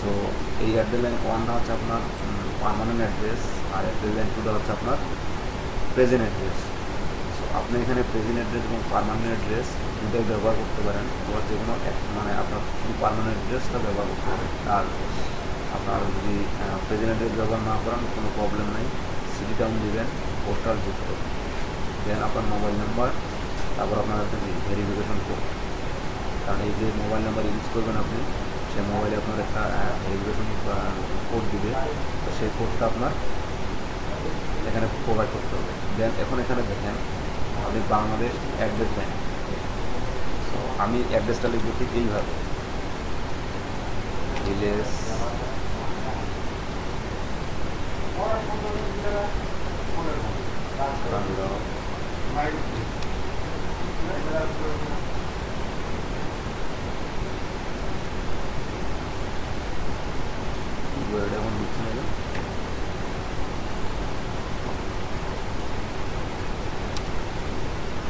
সো এই অ্যাড্রেস লাইন ওয়ানটা হচ্ছে আপনার পার্মানেন্ট অ্যাড্রেস, আর অ্যাড্রেস লাইন টুটা হচ্ছে আপনার প্রেজেন্ট অ্যাড্রেস। সো আপনি এখানে প্রেজেন্ট অ্যাড্রেস এবং পার্মানেন্ট অ্যাড্রেস দুটাই ব্যবহার করতে পারেন, অথবা যে কোনো মানে আপনার শুধু পার্মানেন্ট অ্যাড্রেসটা ব্যবহার করতে পারেন। আর আপনার যদি প্রেজেন্ট অ্যাড্রেস ব্যবহার না করেন কোনো প্রবলেম নেই, সিটি টাউন দেবেন, পোস্টাল যুক্ত দেন আপনার মোবাইল নাম্বার, তারপর আপনার একটা ভেরিফিকেশন কোড। কারণ এই যে মোবাইল নাম্বার ইউজ করবেন আপনি, সেই মোবাইলে আপনার একটা ভেরিফিকেশন কোড দিবে, তো সেই কোডটা আপনার এখানে প্রোভাইড করতে হবে। দেন এখন এখানে দেখেন আপনি বাংলাদেশ অ্যাড্রেস দেন। সো আমি অ্যাড্রেসটা লিখব ঠিক এইভাবে, ভিলেজ এখন লিখছে নেবেন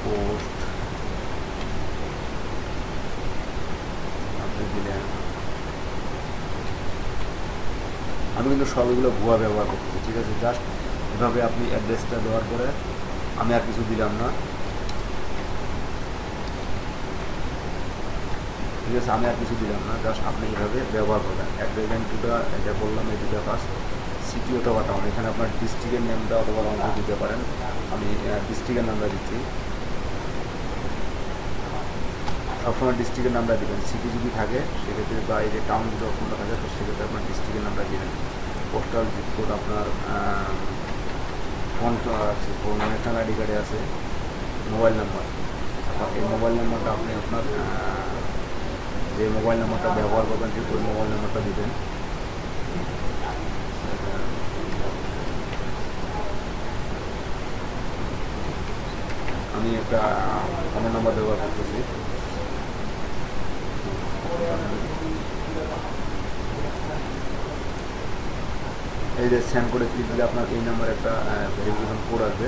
পোস্ট আপনি দিলেন। আমি কিন্তু সবগুলো ভুয়া ব্যবহার করতেছি, ঠিক আছে? জাস্ট এভাবে আপনি অ্যাড্রেসটা দেওয়ার পরে আমি আর কিছু দিলাম না, ঠিক আছে? আমি আর কিছু দিলাম না, জাস্ট আপনি এইভাবে ব্যবহার করবেন। অ্যাড্রেস লাইন টুটা এটা বললাম, এই দুটো কাজ। সিটি অথবা টাউন, এখানে আপনার ডিস্ট্রিক্টের নামটা অথবা নামটা দিতে পারেন। আমি ডিস্ট্রিক্টের নামটা দিচ্ছি, সবসময় ডিস্ট্রিক্টের নামটা দেবেন। সিটি যদি থাকে সেক্ষেত্রে, বা এই যে টাউন যদি অপশনটা থাকে, তো সেক্ষেত্রে আপনার ডিস্ট্রিক্টের নামটা দেবেন। পোস্টাল জিপ কোড আপনার ফোন আছে, ন্যাশনাল আইডি কার্ডে আছে, মোবাইল নাম্বার। এই মোবাইল নাম্বারটা আপনি আপনার যে মোবাইল নাম্বারটা ব্যবহার করবেন ঠিক ওই মোবাইল নাম্বারটা দেবেন। আমি একটা ফোনের নাম্বার ব্যবহার করতেছি, এই যে সেন্ড করে ক্লিক দিলে আপনার এই নাম্বার একটা ভেরিফিকেশন কোড আসবে,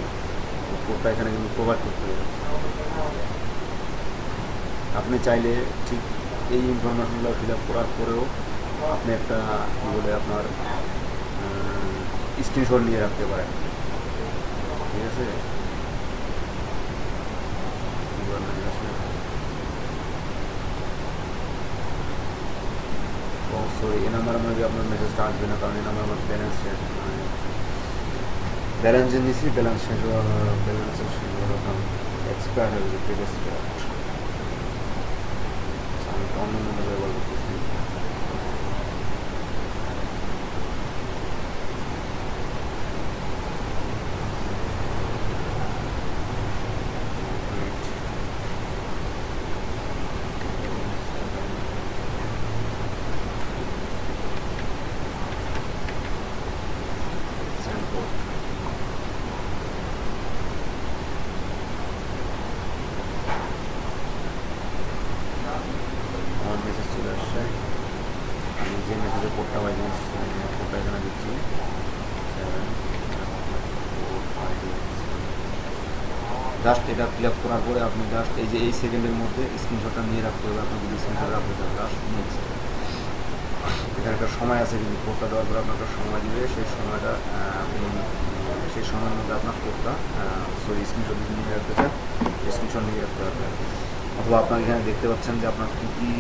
কোডটা এখানে কিন্তু প্রোভাইড করতে হবে। আপনি চাইলে ঠিক এই ইনফরমেশনগুলো ফিল আপ করার পরেও আপনি একটা কী বলে আপনার স্ক্রিনশট নিয়ে রাখতে পারেন, ঠিক আছে? সরি, এই নাম্বার মধ্যে আপনার মেসেজটা আসবে না, কারণ এই নাম্বার আমার ব্যালেন্স শেষ, ব্যালেন্সে নিচ্ছি, ব্যালেন্স শেষ ব্যালেন্সের শেষ এক্সপায়ার হয়ে গেছে, এক্সপায়ার। আমি অন্য নাম্বার ব্যবহার করতেছি। আমার মেসেজ চলে আসছে, আমি যে মেসেজে কোডটা পাইছি কোডটা এখানে দিচ্ছি, 7 4 5 জাস্ট এটা ফিল আপ করার পরে আপনি জাস্ট এই যে এই সেকেন্ডের মধ্যে স্ক্রিনশটটা নিয়ে রাখতে হবে। আপনি যদি স্ক্রিনশট রাখতে চান জাস্ট নেক্সট, এখানে একটা সময় আছে কিন্তু কোডটা দেওয়ার পরে আপনার একটা সময় দিবে, সেই সময়টা সেই সময়ের মধ্যে আপনার কোডটা স্ক্রিনশট যদি নিয়ে রাখতে চান স্ক্রিনশট নিয়ে রাখতে হবে। অথবা আপনার এখানে দেখতে পাচ্ছেন যে আপনার কী কী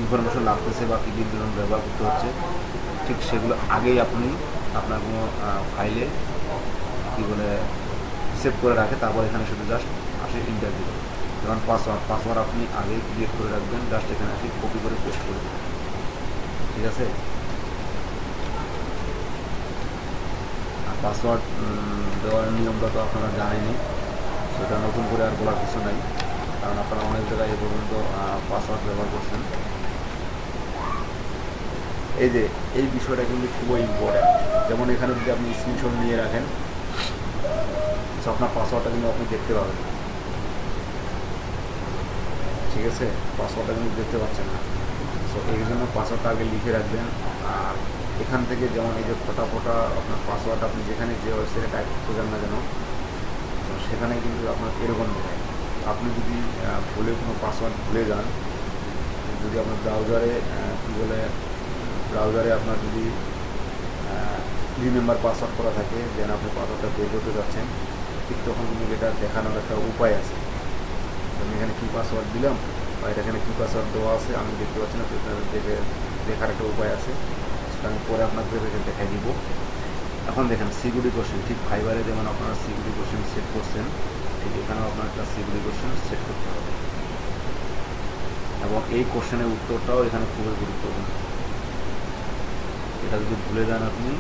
ইনফরমেশন লাগতেছে বা কী কী ব্যবহার করতে হচ্ছে, ঠিক সেগুলো আগেই আপনি আপনার কোনো ফাইলে কী বলে সেভ করে রাখে, তারপর এখানে শুধু জাস্ট আসে ইন্টারভিউ। যেমন পাসওয়ার্ড আপনি আগেই ক্রিয়েট করে রাখবেন, জাস্ট এখানে আসে কপি করে পেস্ট করে দেবেন, ঠিক আছে? আর পাসওয়ার্ড দেওয়ার নিয়মটা তো আপনারা জানেনই, সেটা নতুন করে আর বলার কিছু নাই, কারণ আপনারা অনেক জায়গায় এ পর্যন্ত পাসওয়ার্ড ব্যবহার করছেন। এই যে এই বিষয়টা কিন্তু খুবই ইম্পর্ট্যান্ট। যেমন এখানে যদি আপনি স্ক্রিনশট নিয়ে রাখেন, তো আপনার পাসওয়ার্ডটা কিন্তু আপনি দেখতে পাবেন, ঠিক আছে? পাসওয়ার্ডটা কিন্তু দেখতে পাচ্ছেন না। সো এই জন্য পাসওয়ার্ডটা আগে লিখে রাখবেন। আর এখান থেকে যেমন এই যে ফোটা আপনার পাসওয়ার্ড আপনি যেখানে যে ওয়েবসাইটে টাইপ করতে যান না কেন, তো সেখানে কিন্তু আপনার এরকম দেখায়। আপনি যদি ভুলে কোনো পাসওয়ার্ড ভুলে যান, যদি আপনার ব্রাউজারে কী বলে ব্রাউজারে আপনার যদি রিমেম্বার পাসওয়ার্ড করা থাকে যেন আপনি পাসওয়ার্ডটা বের করতে যাচ্ছেন, ঠিক তখন কিন্তু এটা দেখানোর একটা উপায় আছে। আমি এখানে কী পাসওয়ার্ড দিলাম বা এটা এখানে কী পাসওয়ার্ড দেওয়া আছে আমি দেখতে পাচ্ছি না, তো দেখে দেখার একটা উপায় আছে, সেটা আমি পরে আপনাকে দেখাই দিব। এখন দেখেন সিকিউরিটি কোশ্চেন, ঠিক ফাইবারে যেমন আপনারা সিকিউরিটি কোশ্চেন সেট করছেন, ঠিক এখানেও আপনার একটা সিকিউরিটি কোশ্চেন সেট করতে হবে, এবং এই কোশ্চেনের উত্তরটাও এখানে খুবই গুরুত্বপূর্ণ। এটা যদি ভুলে যান আপনি,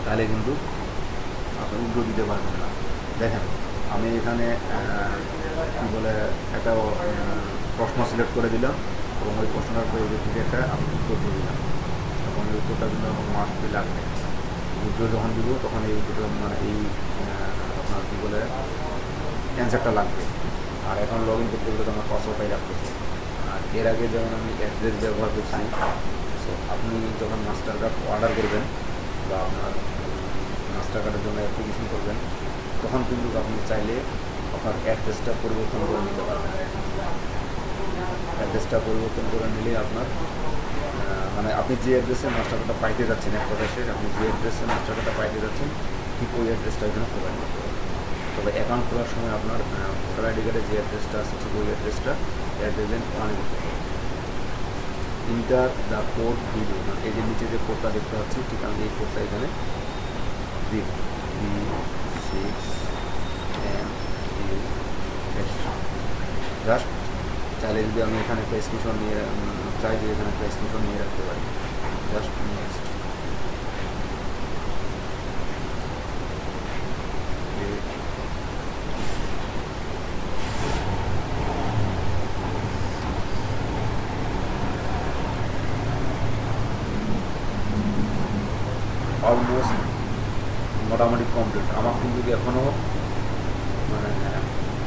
তাহলে কিন্তু আপনি উত্তর দিতে পারবেন না। দেখেন আমি এখানে কী বলে একটা প্রশ্ন সিলেক্ট করে দিলাম এবং ওই প্রশ্নটার থেকে একটা আমি উত্তর দিয়ে দিলাম, এবং এই উত্তরটা কিন্তু আমার মাস্ট বি লাগবে। উত্তর যখন দিব তখন এই উত্তরটা মানে এই আপনার কী বলে অ্যান্সারটা লাগবে। আর এখন লগ ইন করতে গেলে তো আমার পাসওয়ার্ডটাই লাগতেছে। আর এর আগে যেমন আমি অ্যাড্রেস ব্যবহার করছি, সো আপনি যখন মাস্টার কার্ড অর্ডার করবেন বা আপনার মাস্টার কার্ডের জন্য অ্যাপ্লিকেশন করবেন, তখন কিন্তু আপনি চাইলে আপনার অ্যাড্রেসটা পরিবর্তন করে নিতে পারবেন। অ্যাড্রেসটা পরিবর্তন করে নিলে আপনার মানে আপনি যে অ্যাড্রেসে মাস্টার কার্ডটা পাইতে যাচ্ছেন, এক কথা শেষ, আপনি যে অ্যাড্রেসে মাস্টার কার্ডটা পাইতে যাচ্ছেন ঠিক ওই অ্যাড্রেসটা এখানে প্রোভাইড করতে পারবেন। তবে অ্যাকাউন্ট খোলার সময় আপনার ভোটার আইডি কার্ডে যে অ্যাড্রেসটা আছে ঠিক ওই অ্যাড্রেসটা অ্যাড্রেসেন্ট অনে করতে হবে। ইন্টার দ্য কোড বিলো, মানে এই যে নিচে যে কোডটা দেখতে পাচ্ছি, ঠিক আমি এই কোডটা এখানে দিব, জাস্ট চাইলে যদি আমি এখানে একটা স্ক্রিনশট নিয়ে চাই যে এখানে একটা স্ক্রিনশট নিয়ে রাখতে পারি, জাস্ট নেক্সট। অলমোস্ট মোটামুটি কমপ্লিট। আমার কিন্তু এখনও মানে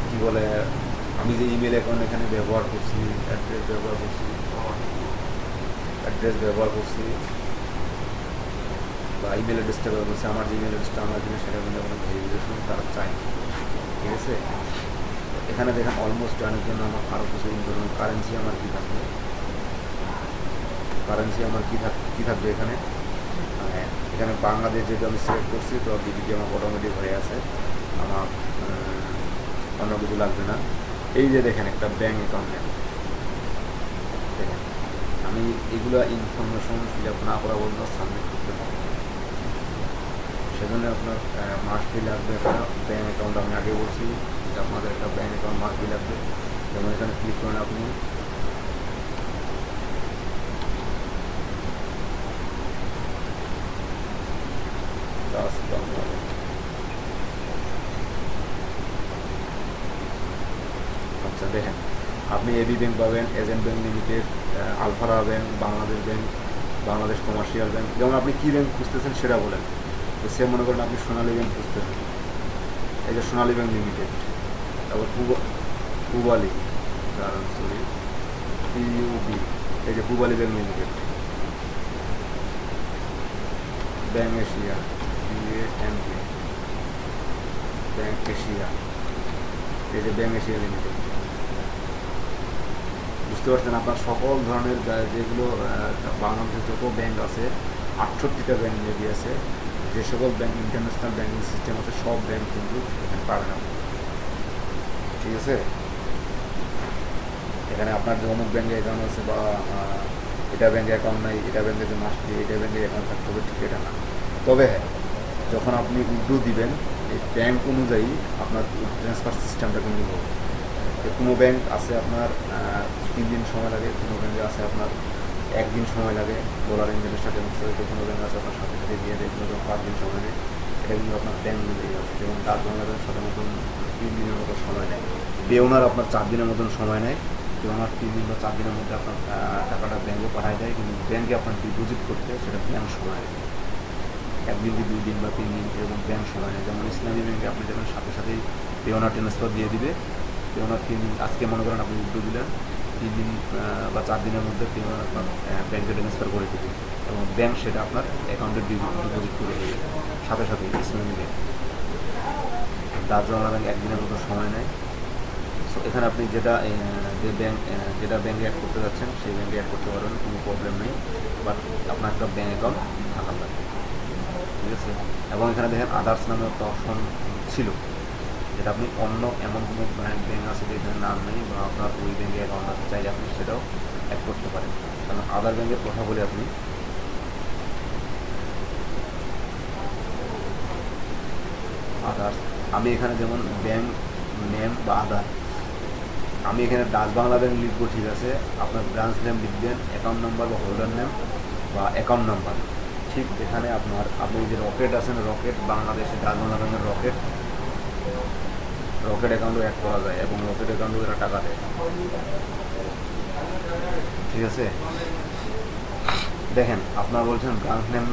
কী বলে আমি যে ইমেল অ্যাকাউন্ট এখানে ব্যবহার করছি, অ্যাড্রেস ব্যবহার করছি বা ইমেল অ্যাড্রেসটা ব্যবহার করছি, আমার যে ইমেল অ্যাড্রেসটা আমার জন্য সেটা কিন্তু কোনো ভেরিফিকেশন তারা চাই, ঠিক আছে। এখানে দেখেন অলমোস্ট জানার জন্য আমার আরও কিছু কারেন্সি আমার কী থাকবে, কী থাকবে এখানে, মানে এখানে বাংলাদেশ যেহেতু আমি সিলেক্ট করছি তো বিডিটি আমার অটোমেটিক হয়ে আছে, আমার অন্য কিছু লাগবে না। এই যে দেখেন একটা ব্যাঙ্ক অ্যাকাউন্ট নেন, দেখেন আমি এগুলো ইনফরমেশন ফিল আপ না করা পর্যন্ত সাবমিট করতে পারবো, সেজন্য আপনার মাস্ট বি লাগবে একটা ব্যাঙ্ক অ্যাকাউন্ট। আমি আগে বলছি যে আপনাদের একটা ব্যাঙ্ক অ্যাকাউন্ট মাস্ট বি লাগবে। যেমন এখানে ক্লিক করেন আপনি, আচ্ছা দেখেন আপনি এবি ব্যাংক পাবেন, এজেন্ট ব্যাংক লিমিটেড, আলফারা bank, Bangladesh bank, Bangladesh commercial bank. যেমন আপনি কী ব্যাংক খুঁজতেছেন সেটা বলেন, তো সে মনে করেন আপনি সোনালী ব্যাংক খুঁজতেছেন, এই যে সোনালী ব্যাংক লিমিটেড, তারপর পূবালী, সরি পিইউবি, এই যে Pubali bank limited, bank Asia, BANP, bank Asia, এই যে ব্যাংক এশিয়া লিমিটেড। বুঝতে পারছেন আপনার সকল ধরনের যেগুলো বাংলাদেশের যত ব্যাংক আছে 68টা ব্যাংক মেবি আছে, যে সকল ব্যাংক ইন্টারন্যাশনাল ব্যাংকিং সিস্টেম আছে সব ব্যাংক কিন্তু এখানে পাবেন আপনি, ঠিক আছে। এখানে আপনার যে অমুক ব্যাংকে অ্যাকাউন্ট আছে বা এটা ব্যাংকে অ্যাকাউন্ট নাই, এটা ব্যাংকে যে মাস্ট দিয়ে এটা ব্যাংকে অ্যাকাউন্ট থাকতে হবে, ঠিক এটা না। তবে হ্যাঁ, যখন আপনি উইথড্র দিবেন এই ব্যাংক অনুযায়ী আপনার ট্রান্সফার সিস্টেমটা কিন্তু হবে। কোনো ব্যাংক আছে আপনার 3 দিন সময় লাগে, কোনো ব্যাংকে আছে আপনার 1 দিন সময় লাগে ডলার ইন্ডিয়ানের সাথে মিক্স হতে, কোনো ব্যাংক আছে আপনার সাথে সাথে দিয়ে দেয়, কোনো ব্যাংক 5 দিন সময় নেয়। এটা কিন্তু আপনার ব্যাংক অনুযায়ী আছে। যেমন ডাক বাংলা ব্যাংক সাথে মতন 3 দিনের মতো সময় নেয়, বেওনার আপনার 4 দিনের মতন সময় নেয়, বেওনার 3 দিন বা 4 দিনের মধ্যে আপনার টাকাটা ব্যাংকে পাঠায় দেয়। কিন্তু ব্যাংকে আপনার ডিপোজিট করতে সেটা ব্যাংক সময় নেয়, 1 দিন কি 2 দিন বা 3 দিন এরকম ব্যাংক সময় নেয়। যেমন ইসলামী ব্যাংকে আপনি যেমন সাথে সাথেই বেওনার ট্রান্সফার দিয়ে দিবে, পেওনার 3 দিন, আজকে মনে করেন আপনি উদ্যোগ দিলেন 3 দিন বা 4 দিনের মধ্যে পেওনার আপনার ব্যাংকে ট্রান্সফার করে দেবে এবং ব্যাংক সেটা আপনার অ্যাকাউন্টে ডিপোজিট করে দেবে সাথে সাথে ইসলামী ব্যাংক। ডাচ বাংলা ব্যাংক 1 দিনের মতো সময় নেয়, সো এখানে আপনি যেটা ব্যাঙ্কে অ্যাড করতে যাচ্ছেন সেই ব্যাঙ্কে অ্যাড করতে পারবেন, কোনো প্রবলেম নেই। বাট আপনার একটা ব্যাঙ্ক অ্যাকাউন্ট থাকা লাগবে, ঠিক আছে। এবং এখানে দেখেন আদার্স নামে একটা অপশন ছিল, যেটা আপনি অন্য এমন কোনো ব্যাঙ্ক আছে যেখানে নাম নেই বা আপনার ওই ব্যাঙ্কে অ্যাকাউন্ট আছে, চাইলে আপনি সেটাও অ্যাড করতে পারেন। কারণ আদার ব্যাঙ্কের কথা বলে আপনি আদার্স, আমি এখানে যেমন ব্যাঙ্ক নেম বা আদার, আমি এখানে ডাচ বাংলা ব্যাঙ্ক লিখবো, ঠিক আছে। আপনার ব্রাঞ্চ নেম লিখবেন, অ্যাকাউন্ট নাম্বার বা হোল্ডার নেম বা অ্যাকাউন্ট নাম্বার। ঠিক এখানে আপনি যে রকেট আছেন, রকেট বাংলাদেশে ডাচ বাংলা ব্যাঙ্কের রকেট অ্যাকাউন্টও অ্যাড করা যায় এবং রকেট অ্যাকাউন্টও এরা টাকা দেয়, ঠিক আছে। দেখেন আপনারা বলছেন ব্রাঞ্চ নেম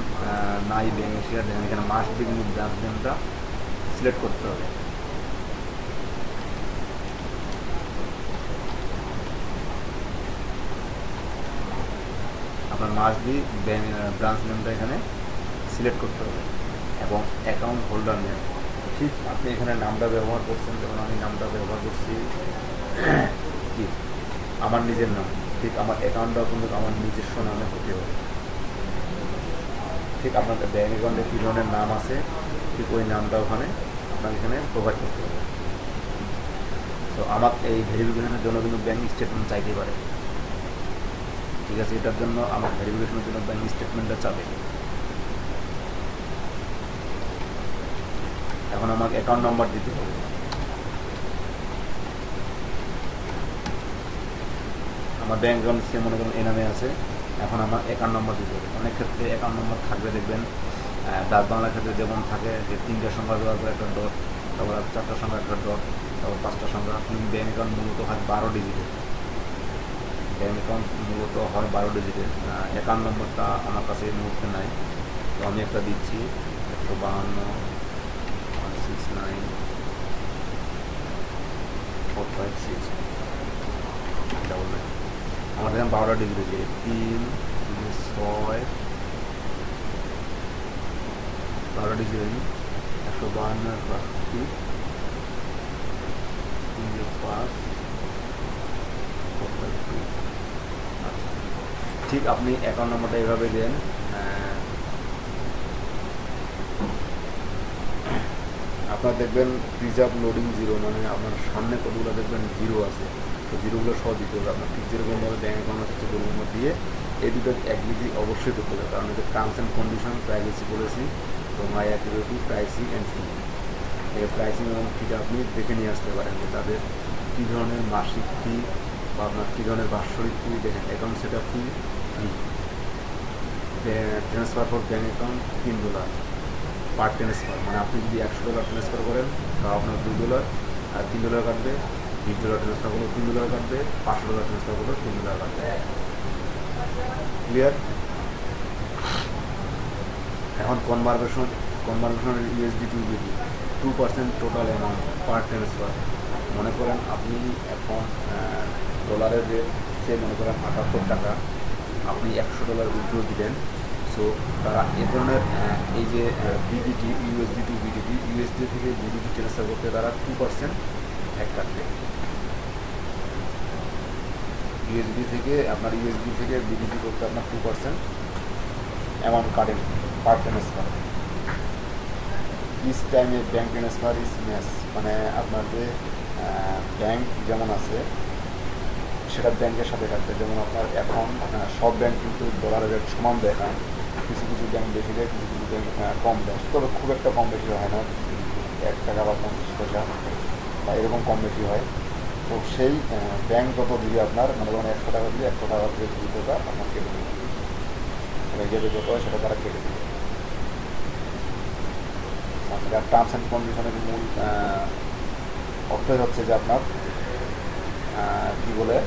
নাই ব্যাঙ্ক এশিয়ার, দেখেন এখানে মাস্ট বি কিন্তু ব্রাঞ্চ নেমটা সিলেক্ট করতে হবে। আপনার মাস্ট বি ব্রাঞ্চ নেমটা এখানে সিলেক্ট করতে হবে এবং অ্যাকাউন্ট হোল্ডার নেম। ঠিক আপনি এখানে নামটা ব্যবহার করছেন, যেমন আমি নামটা ব্যবহার করছি কি আমার নিজের নাম, ঠিক আমার অ্যাকাউন্টটাও কিন্তু আমার নিজস্ব নামে হতে হবে। ঠিক আপনার ব্যাঙ্ক অ্যাকাউন্টে কী ধরনের নাম আছে, ঠিক ওই নামটা ওখানে আপনাকে এখানে প্রোভাইড করতে হবে। তো আমার এই ভেরিফিকেশনের জন্য কিন্তু ব্যাঙ্ক স্টেটমেন্ট চাইতে পারে, ঠিক আছে। এটার জন্য আমার ভেরিফিকেশনের জন্য ব্যাঙ্ক স্টেটমেন্টটা চাবে। এখন আমাকে অ্যাকাউন্ট নাম্বার দিতে হবে। আমার ব্যাঙ্ক অ্যাকাউন্ট সে মনে করুন এই নামে আছে, এখন আমার অ্যাকাউন্ট নাম্বার দিতে হবে। অনেক ক্ষেত্রে অ্যাকাউন্ট নাম্বার থাকবে, দেখবেন ডাচ বাংলার ক্ষেত্রে যেমন থাকে যে 3টা সংখ্যা দেওয়ার পর একটা ডট, তারপর 4টা সংখ্যা একটা ডট, তারপর 5টা সংখ্যা। কিন্তু ব্যাঙ্ক অ্যাকাউন্ট মূলত হয় 12 ডিজিটের, ব্যাঙ্ক অ্যাকাউন্ট মূলত হয় 12 ডিজিটের। অ্যাকাউন্ট নম্বরটা আমার কাছে এই মুহূর্তে নাই, তো আমি একটা দিচ্ছি 152 169 456 9। আমার দেখেন 12টা ডিজিট আছে, 3 6 12টা ডিজিট আছে, 152 5 452। ঠিক আপনি অ্যাকাউন্ট নম্বরটা এভাবে দেন। আপনার দেখবেন রিজার্ভ লোডিং জিরো, মানে আপনার সামনে কতগুলো দেখবেন জিরো আছে, তো জিরোগুলো সহ দিতে হবে আপনার। ঠিক যেরকমভাবে ব্যাঙ্ক অ্যাকাউন্ট হচ্ছে গরুর নম্বর দিয়ে এই দুটো অ্যাক্টিভিটি অবশ্যই করতে হবে, কারণ এটা terms and condition, privacy policy, তো মাই অ্যাক্টিভিটি প্রাইসিং অ্যান্ড ফি। এই প্রাইসিং এবং ফিটা আপনি দেখে নিয়ে আসতে পারেন যে তাদের কী ধরনের মাসিক ফি বা আপনার কী ধরনের বাৎসরিক ফি। দেখেন account set up fee transfer for bank account $3 per transfer, মানে আপনি যদি $100 ট্রান্সফার করেন তাও আপনার $2 আর $3 কাটবে, $20 ট্রান্সফার করলেও $3 কাটবে, $500 ট্রান্সফার করলেও $3 কাটবে। ক্লিয়ার? এখন conversion USD to USD 2% total amount per transfer. মনে করেন আপনি এখন ডলারের রেট সে মনে করেন 78 টাকা, আপনি $100 উইথড্র দিলেন। সো তারা এ ধরনের এই যে BDT USD two BDT, USD থেকে বিডিটি ট্রান্সফার করতে তারা 2% ভ্যাট কাটবে। USD থেকে বিডিটি করতে আপনার 2% অ্যামাউন্ট কাটেন পার ট্রান্সফার। ইস টাইমে ব্যাঙ্ক ট্রান্সফার ইস ম্যাচ, মানে আপনার যে ব্যাঙ্ক যেমন আছে সেটা ব্যাংকের সাথে কাটবে। যেমন আপনার এখন সব ব্যাংক কিন্তু ডলারের রেট সমান দেয় না, কিছু কিছু ব্যাংক বেশি দেয়, কিছু কিছু ব্যাংক কম দেয়, তবে খুব একটা কম বেশি হয় না, 1 টাকা বা 50 পয়সা বা এরকম কম বেশি হয়। তো সেই ব্যাংক যত দিবে আপনার, মানে যখন 100 টাকা দিলে 100 টাকা দিয়ে 2 টাকা আপনার কেটে দেবে, মানে যেটা যত হয় সেটা তারা কেটে দেবে। টার্মস অ্যান্ড কন্ডিশনের মূল অর্থই হচ্ছে যে আপনার কী বলে,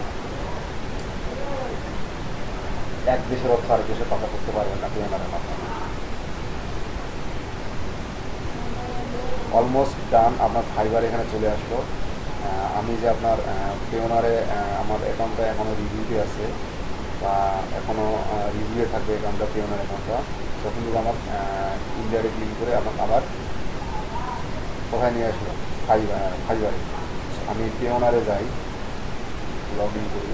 এক দেশের অর্থ আরেক দেশে পাকা করতে পারবেন না পেওনারের মাধ্যমে। অলমোস্ট ডান, আপনার ফাইবার এখানে চলে আসলো। আমি যে আপনার পেওনারে আমার অ্যাকাউন্টটা এখনও রিভিউতে আছে বা এখনও রিভিউয়ে থাকবে অ্যাকাউন্টটা, পেওনার অ্যাকাউন্টটা, তখন কিন্তু আমার ইন্ডিয়ারে ক্লিক করে আমার আবার কোথায় নিয়ে আসলো, ফাইবারে। আমি পেওনারে যাই, লগ ইন করি।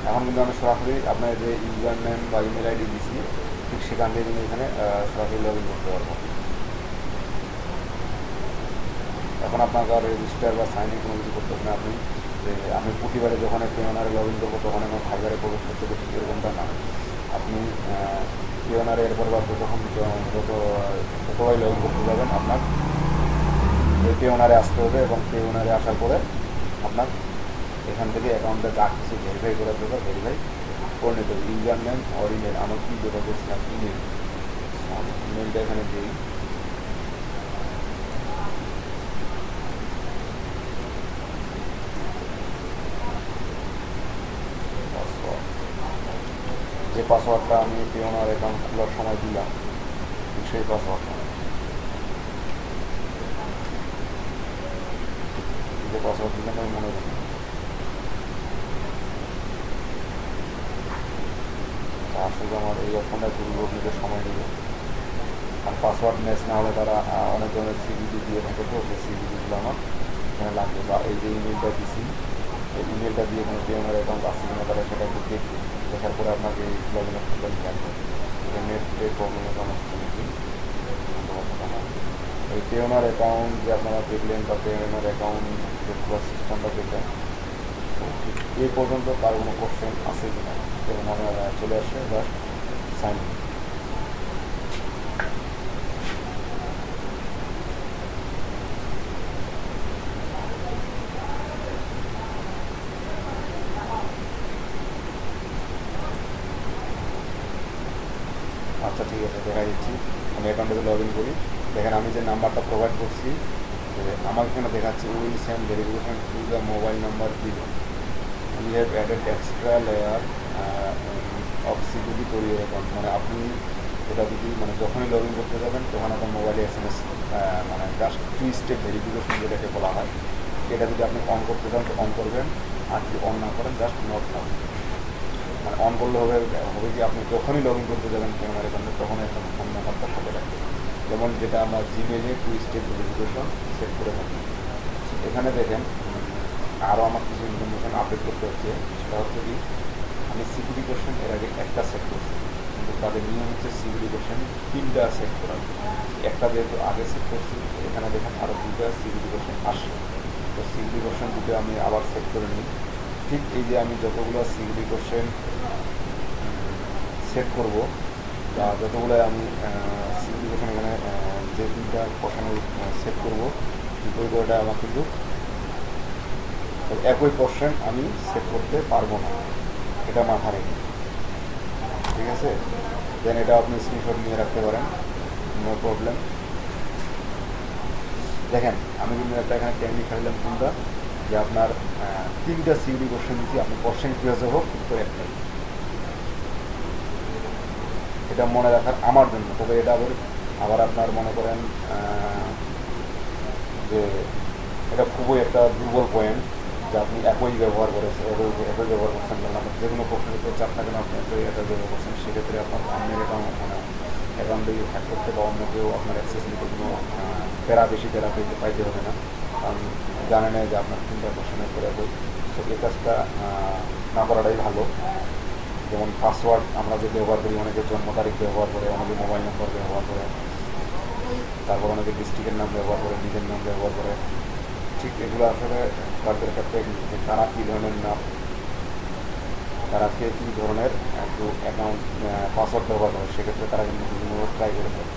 এখন কিন্তু আমি সরাসরি আপনার যে ইউজার নেম বা ইমেল আইডি দিচ্ছি ঠিক সেখান থেকে কিন্তু এখানে সরাসরি লগ ইন করতে পারবো। এখন আপনাকে আর রেজিস্টার বা সাইন ইন কোনো কিছু করতে হবে না। আমি প্রতিবারে যখন পেওনারে লগ ইন করবো তখন আমার ফাইবারে প্রবেশ করতে হবে, ঠিক এরকমটা না। আপনি পেওনারে এরপর বা যতবার লগ ইন করতে যাবেন আপনার এই পেওনারে আসতে হবে, এবং পেওনারে আসার পরে আপনার এখান থেকে অ্যাকাউন্টে যা কিছু ভেরিফাই করার দরকার ভেরিফাই করে নিতে হবে। ইউজার নেম অর ইমেল, আমার কী যেটা করছিলাম ইমেল, আমি ইমেলটা এখানে দিই। যে পাসওয়ার্ডটা আমি পেওনার অ্যাকাউন্ট খোলার সময় দিলাম ঠিক সেই পাসওয়ার্ডটা, যে পাসওয়ার্ড দিলাম আমি মনে করি। আসলে আমার এই অপশনটা খুবই নিতে সময় নেবে, আর পাসওয়ার্ড ম্যাচ না হলে তারা অনেক ধরনের সিভিডি দিয়ে থাকে, তো সেই সিভিডিগুলো আমার এখানে লাগবে। বা এই যে ইমেলটা দিছি এই ইমেলটা দিয়ে কোনো পেওনার অ্যাকাউন্ট আছে কিনা তারা সেটা একটু দেখবে, দেখার পরে আপনাকে এই লগ ইন অপশনটা লাগবে। এটা নেটের প্রবলেমের কারণে হচ্ছে নাকি এই পেওনার অ্যাকাউন্ট যে আপনারা দেখলেন বা পেওনার অ্যাকাউন্ট যে খোলার সিস্টেমটা দেখলেন, ঠিক এই পর্যন্ত তার কোনো কোশ্চেন আছে কিনা এবং আমার চলে আসে জাস্ট সাইন ইন। আচ্ছা ঠিক আছে, দেখা দিচ্ছি। আমি অ্যাকাউন্টে লগ ইন করি। দেখেন আমি যে নাম্বারটা প্রোভাইড করছি, যে আমার এখানে দেখাচ্ছে will send verification to the mobile number below, we have added extra layer of security for your account. মানে আপনি এটা যদি মানে যখনই লগ ইন করতে যাবেন তখন আপনার মোবাইলে SMS মানে জাস্ট 3 স্টেপ ভেরিফিকেশন যেটাকে বলা হয়, এটা যদি আপনি অন করতে চান তো অন করবেন, আর যদি অন না করেন জাস্ট নট নাও। মানে অন করলে হবে কি আপনি যখনই লগ ইন করতে যাবেন পেওনার অ্যাকাউন্টে তখনই একটা ফোন নাম্বারটার সাথে রাখবে, যেমন যেটা আমরা জিমেলে 2 স্টেপ ভেরিফিকেশন সেট করে থাকি। এখানে দেখেন আরও আমার কিছু ইনফরমেশন আপডেট করতে হচ্ছে। সেটা হচ্ছে কি আমি সিকিউরিটি কোশ্চেন এর আগে একটা সেট করছি, কিন্তু তাদের নিয়ম হচ্ছে সিকিউরিটি কোশ্চেন 3টা সেট করার। একটা যেহেতু আগে সেট করছি, এখানে দেখেন আরও 2টা সিকিউরিটি কোশ্চেন আসে, তো সিকিউরিটি কোশ্চেন দুটো আমি আবার সেট করে নিই। ঠিক এই যে আমি যতগুলো সিকিউরিটি কোশ্চেন সেট করব বা যতগুলো আমি সিকিউরিটি কোশ্চেন এখানে যে 3টা কোশ্চেন সেট করবো ওই কয়টা আমার কিন্তু একই কোশ্চেন আমি সেট করতে পারবো না, এটা মাথা রেখে, ঠিক আছে। দেন এটা আপনি স্ক্রিনশট নিয়ে রাখতে পারেন, নো প্রবলেম। দেখেন আমি কিন্তু একটা এখানে টেকনিক খাইলাম কোনটা, যে আপনার 3টা সিকিউরিটি কোশ্চেন দিচ্ছি, আপনি কোশ্চেন কিভাবে হোক উত্তর একটাই, এটা মনে রাখার আমার জন্য। তবে এটা আবার আপনার মনে করেন যে এটা খুবই একটা দুর্বল পয়েন্ট, যে আপনি একই ব্যবহার করেছেন, একই ব্যবহার করছেন, কারণ আপনার যে কোনো প্রশ্নের উত্তর চাপ না কেন আপনি একই এটা ব্যবহার করছেন, সেক্ষেত্রে আপনার অন্যের অ্যাকাউন্টে হ্যাক করতে বা অন্য কেউ আপনার অ্যাক্সেস নিতে কোনো বেশি প্যারা পাইতে হবে না, কারণ জানে না যে আপনার 3টা কোশ্চেনের পরে একই। তো এই কাজটা না করাটাই ভালো। যেমন পাসওয়ার্ড আমরা যে ব্যবহার করি, অনেকে জন্ম তারিখ ব্যবহার করে, অনেকে মোবাইল নম্বর ব্যবহার করে, তারপর অনেকে ডিস্ট্রিক্টের নাম ব্যবহার করে, নিজের নাম ব্যবহার করে। ঠিক এগুলো আসলে তাদের একটা টেকনিক, তারা কী ধরনের নাম, তারা কী ধরনের একটু অ্যাকাউন্ট পাসওয়ার্ড ব্যবহার করে, সেক্ষেত্রে তারা কিন্তু বিভিন্ন ট্রাই করে থাকে।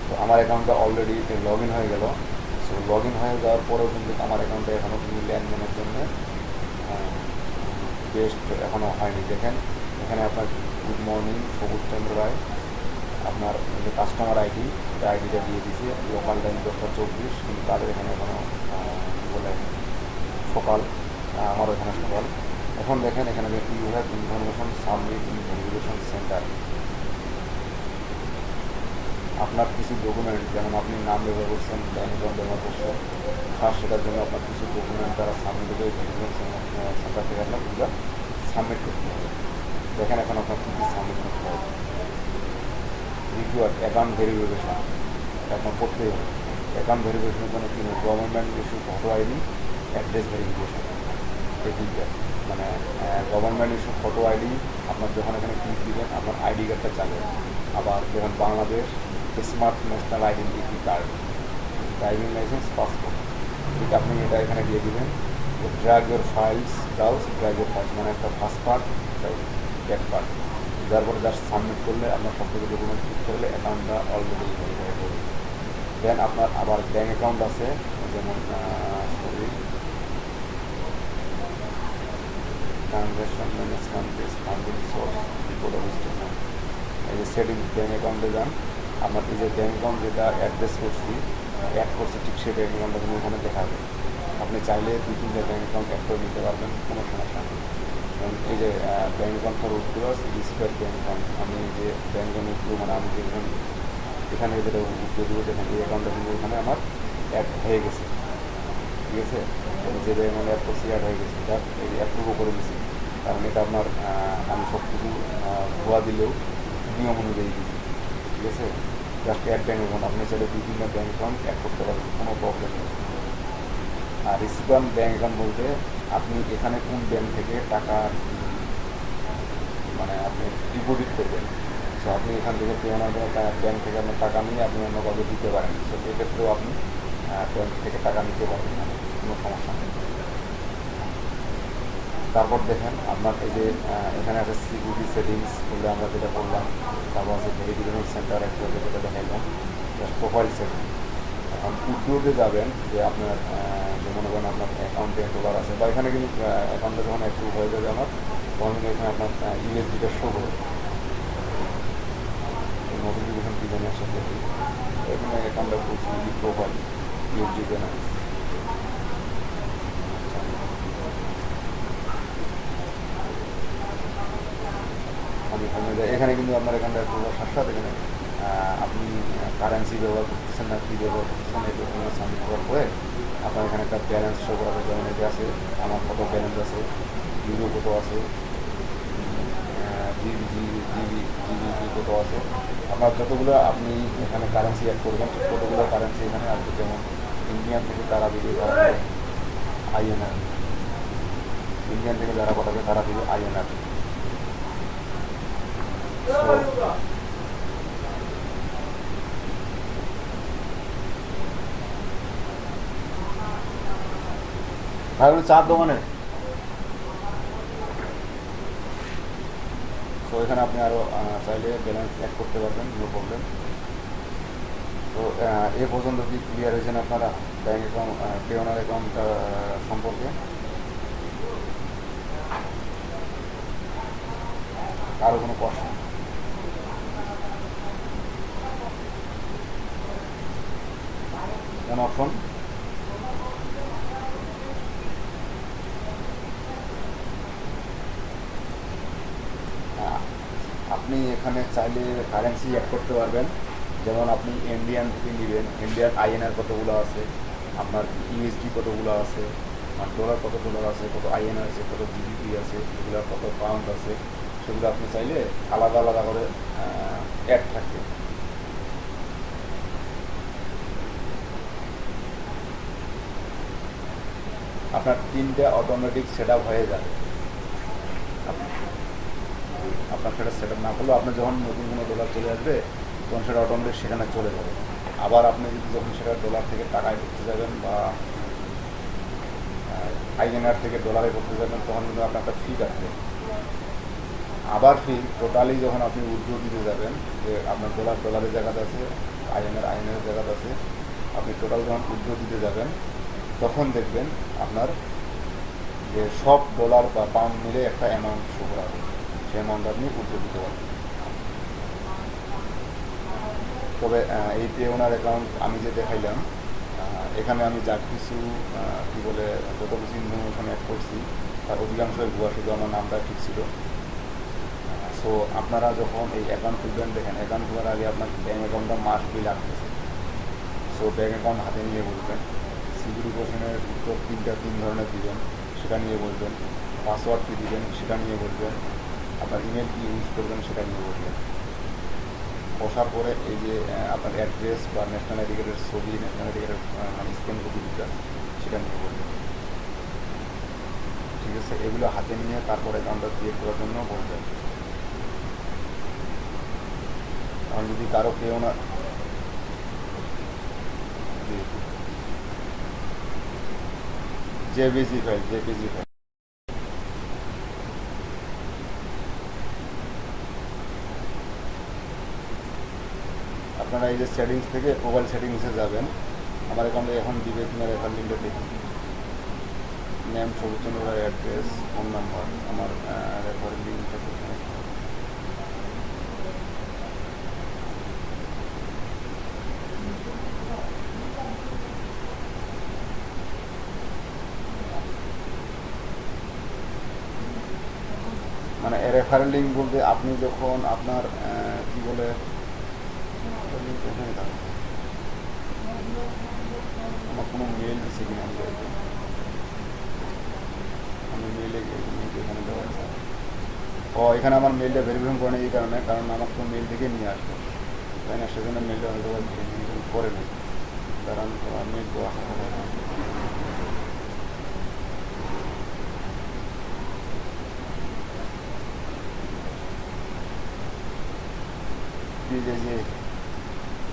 তো আমার অ্যাকাউন্টটা অলরেডি লগ ইন হয়ে গেল। সো লগ ইন হয়ে যাওয়ার পরেও কিন্তু আমার অ্যাকাউন্টে এখনও কিন্তু লেনদেনের জন্য বেস্ট এখনও হয়নি। দেখেন এখানে আপনার গুড মর্নিং সবুজ চন্দ্র রায়, আপনার যে কাস্টমার আইডি, ওই আইডিটা দিয়ে দিয়েছে, লোকাল টাইম 10টা 24, কিন্তু তাদের এখানে এখনও বলে সকাল, আমারও এখানে সকাল। এখন দেখেন এখানে যে you have information submit in verification centre, আপনার কিছু ডকুমেন্ট, যেমন আপনি নাম ব্যবহার করছেন, ব্যাংক অ্যাকাউন্ট ব্যবহার করছেন, আর সেটার জন্য আপনার কিছু ডকুমেন্ট তারা সাবমিট করে ভেরিফিকেশন সেন্টার থেকে আপনার সাবমিট করতে হবে। দেখেন এখন আপনার কী কী সাবমিট করতে হবে। রিকোয়ার্ড অ্যাকাউন্ট ভেরিফিকেশন এখন করতেই হবে। অ্যাকাউন্ট ভেরিফিকেশনের জন্য কি government issue photo ID, address verification, এই দুইটা মানে গভর্নমেন্ট ইস্যু ফটো আইডি আপনার যখন এখানে ক্লিক দিবেন আপনার আইডি কার্ডটা চাবে। আবার যখন Bangladesh smart national identity card, driving licence, passport, ঠিক আপনি এটা এখানে দিয়ে দিবেন। Drug your files, drug your files মানে একটা ফার্স্ট পার্ট, ব্যাক পার্ট, তারপরে জাস্ট সাবমিট করলে আপনার সব থেকে ডকুমেন্ট ক্লিক করলে অ্যাকাউন্টটা অলরেডি ভেরিফাই হবে। দেন আপনার আবার ব্যাঙ্ক অ্যাকাউন্ট আছে, যেমন transaction manage countries, funding source, report of statement, এই যে সেটিংস ব্যাঙ্ক অ্যাকাউন্টে যান। আপনার এই যে ব্যাঙ্ক অ্যাকাউন্ট যেটা অ্যাড্রেস করছি অ্যাড করছি ঠিক সেই ব্যাঙ্ক অ্যাকাউন্টটা কিন্তু এখানে দেখাবে। আপনি চাইলে 2-3টা ব্যাঙ্ক অ্যাকাউন্ট অ্যাড করে নিতে পারবেন, কোনো সমস্যা নেই। এই যে bank account for withdraws, require bank account, আমি যে ব্যাঙ্ক অ্যাকাউন্ট উইথড্র মানে আমি যে এখানে যেটা উইথড্র দেবো দেখেন এই অ্যাকাউন্টটা কিন্তু এখানে আমার অ্যাড হয়ে গেছে, ঠিক আছে। আমি যে ব্যাঙ্ক অ্যাকাউন্ট অ্যাড করছি অ্যাড হয়ে গেছে, এটা এই অ্যাপ্রুভও করে দিয়েছি, কারণ এটা আপনার আমি সব কিছু ভুয়া দিলেও নিয়ম অনুযায়ী দিচ্ছি, ঠিক আছে। জাস্ট অ্যাড ব্যাঙ্ক অ্যাকাউন্ট, আপনি চাইলে 2-3টা ব্যাঙ্ক অ্যাকাউন্ট অ্যাড করতে পারবেন, কোনো প্রবলেম নেই। আর রিসিভার ব্যাঙ্ক অ্যাকাউন্ট বলতে আপনি এখানে কোন ব্যাঙ্ক থেকে টাকা মানে আপনি ডিপোজিট করবেন। সো আপনি এখান থেকে পেওনার ব্যাঙ্ক থেকে আপনার টাকা নিয়ে আপনি অন্য কাউকে দিতে পারেন, সো এক্ষেত্রেও আপনি ব্যাঙ্ক থেকে টাকা নিতে পারবেন না, কোনো সমস্যা নেই। তারপর দেখেন আপনার এই যে এখানে আছে সিকিউরিটি সেটিংস বলে আমরা যেটা করলাম, তারপর আছে ভেরিফিকেশন সেন্টার একটা যেটা দেখাইলাম, প্রোফাইল সেটিং। এখন উইথড্রোতে যাবেন যে আপনার যে মনে করেন আপনার অ্যাকাউন্টে $1 আছে বা এখানে কিন্তু অ্যাকাউন্টে যখন অ্যাক্টিভ হয়ে যাবে আমার তখন কিন্তু এখানে আপনার ইউএসডিটা শো করবে, নোটিফিকেশন কি জানি আসে এখানে অ্যাকাউন্টটা করছি প্রোফাইল ইউএসডি না। আমি এখানে কিন্তু আপনার এখানটা সাথে সাথে এখানে আপনি কারেন্সি ব্যবহার করতেছেন না কী ব্যবহার করতেছেন এটা সাবমিট করার পরে আপনার এখানে একটা ব্যালেন্স শো করা হবে, যেমন এটা আছে আমার কত ব্যালেন্স আছে, ইউরো কত আছে, জিবি কত আছে, আপনার যতগুলো আপনি এখানে কারেন্সি অ্যাড করবেন ততগুলো কারেন্সি এখানে আসবে। যেমন ইন্ডিয়ান থেকে তারা দিবে INR, ইন্ডিয়ান থেকে যারা পাঠাবে তারা দিবে INR। ভাই চার দোকানে, তো এখানে আপনি আরও চাইলে ব্যালেন্স অ্যাড করতে পারবেন, নো প্রবলেম। তো এ পর্যন্ত কি ক্লিয়ার হয়েছেন আপনারা ব্যাঙ্ক অ্যাকাউন্ট পেওনার অ্যাকাউন্টটা সম্পর্কে? আরও কোনো কোশ্চেন? কোন অপশন? আপনি এখানে চাইলে কারেন্সি অ্যাড করতে পারবেন, যেমন আপনি ইন্ডিয়ান থেকে নেবেন, ইন্ডিয়ান INR কতগুলো আছে, আপনার USD কতগুলো আছে, আর ডলার আছে, কত INR আছে, কত GBP আছে, এগুলো কত পাউন্ড আছে, সেগুলো আপনি চাইলে আলাদা আলাদা করে অ্যাড থাকবে। আপনার 3টা অটোমেটিক সেট আপ হয়ে যাবে। আপনার সেটা সেট আপ না করলেও আপনার যখন নতুন কোনো ডলার চলে আসবে তখন সেটা অটোমেটিক সেখানে চলে যাবে। আবার আপনি যদি যখন সেটা ডলার থেকে টাকায় করতে যাবেন বা INR থেকে ডলারে করতে যাবেন তখন কিন্তু আপনার একটা ফি কাটবে। আবার ফি টোটালি যখন আপনি উইথড্র দিতে যাবেন, যে আপনার ডলারের জায়গাতে আছে, আইএনআর জায়গাতে আছে, আপনি টোটাল যখন উইথড্র দিতে যাবেন তখন দেখবেন আপনার যে সব ডলার বা পাউন্ড মিলে একটা অ্যামাউন্ট শো করা হবে, সেই অ্যামাউন্ট আপনি উইথড্র দিতে পারবেন। তবে এই পেওনার অ্যাকাউন্ট আমি যে দেখাইলাম এখানে আমি যা কিছু কী বলে যত কিছু ইনফরমেশন অ্যাড করছি তার অধিকাংশই ভুয়া, শুধু আমার নামটা ঠিক ছিল। সো আপনারা যখন এই অ্যাকাউন্ট খুলবেন, দেখেন অ্যাকাউন্ট খোলার আগে আপনার ব্যাঙ্ক অ্যাকাউন্টটা মাস্ট বি লাগতেছে। সো ব্যাঙ্ক অ্যাকাউন্ট হাতে নিয়ে বলবেন, সিকিউরিটি কোশ্চেনের উত্তর 3 ধরনের দিবেন, সেটা নিয়ে বলবেন। পাসওয়ার্ড কী দিবেন সেটা নিয়ে বলবেন, আপনার ইমেল কী ইউজ করবেন সেটা নিয়ে বলবেন। বসার পরে এই যে আপনার অ্যাড্রেস বা ন্যাশনাল আইডি কার্ডের ছবি, ন্যাশনাল আইডি কার্ডের মানে স্ক্যান কপি দিতে সেটা নিয়ে বলবেন। ঠিক আছে, এগুলো হাতে নিয়ে তারপরে অ্যাকাউন্টটা ক্রিয়েট করার জন্য বলবেন। কারণ যদি কারো কেউ না জেপিজি ফাইল, জেপিজি ফাইল আপনারা এই যে সেটিংস থেকে মোবাইল সেটিংসে যাবেন। আমার অ্যাকাউন্টে এখন দিবে কিনা রেফার লিঙ্কটা দেখুন। নেম, সবুজচন্দ্র রায়, অ্যাড্রেস, ফোন নাম্বার, আমার রেফার লিঙ্কটা কোথায়? মানে রেফারেল লিঙ্ক বলতে আপনি যখন আপনার কি বলে এখানে থাকবে। আমার কোনো মেল দিচ্ছে কিনা আমি দেখবো। আমি মেলে এখানে দেওয়া আছে। ও এখানে আমার মেলটা ভেরিফিকেশন করে নেই এই কারণে, কারণ আমার তো মেল থেকে নিয়ে আসবে, তাই না? সেজন্য মেলটা হয়তো ভেরিফিকেশন করে নেই, কারণ মেল তো আসা কথা না।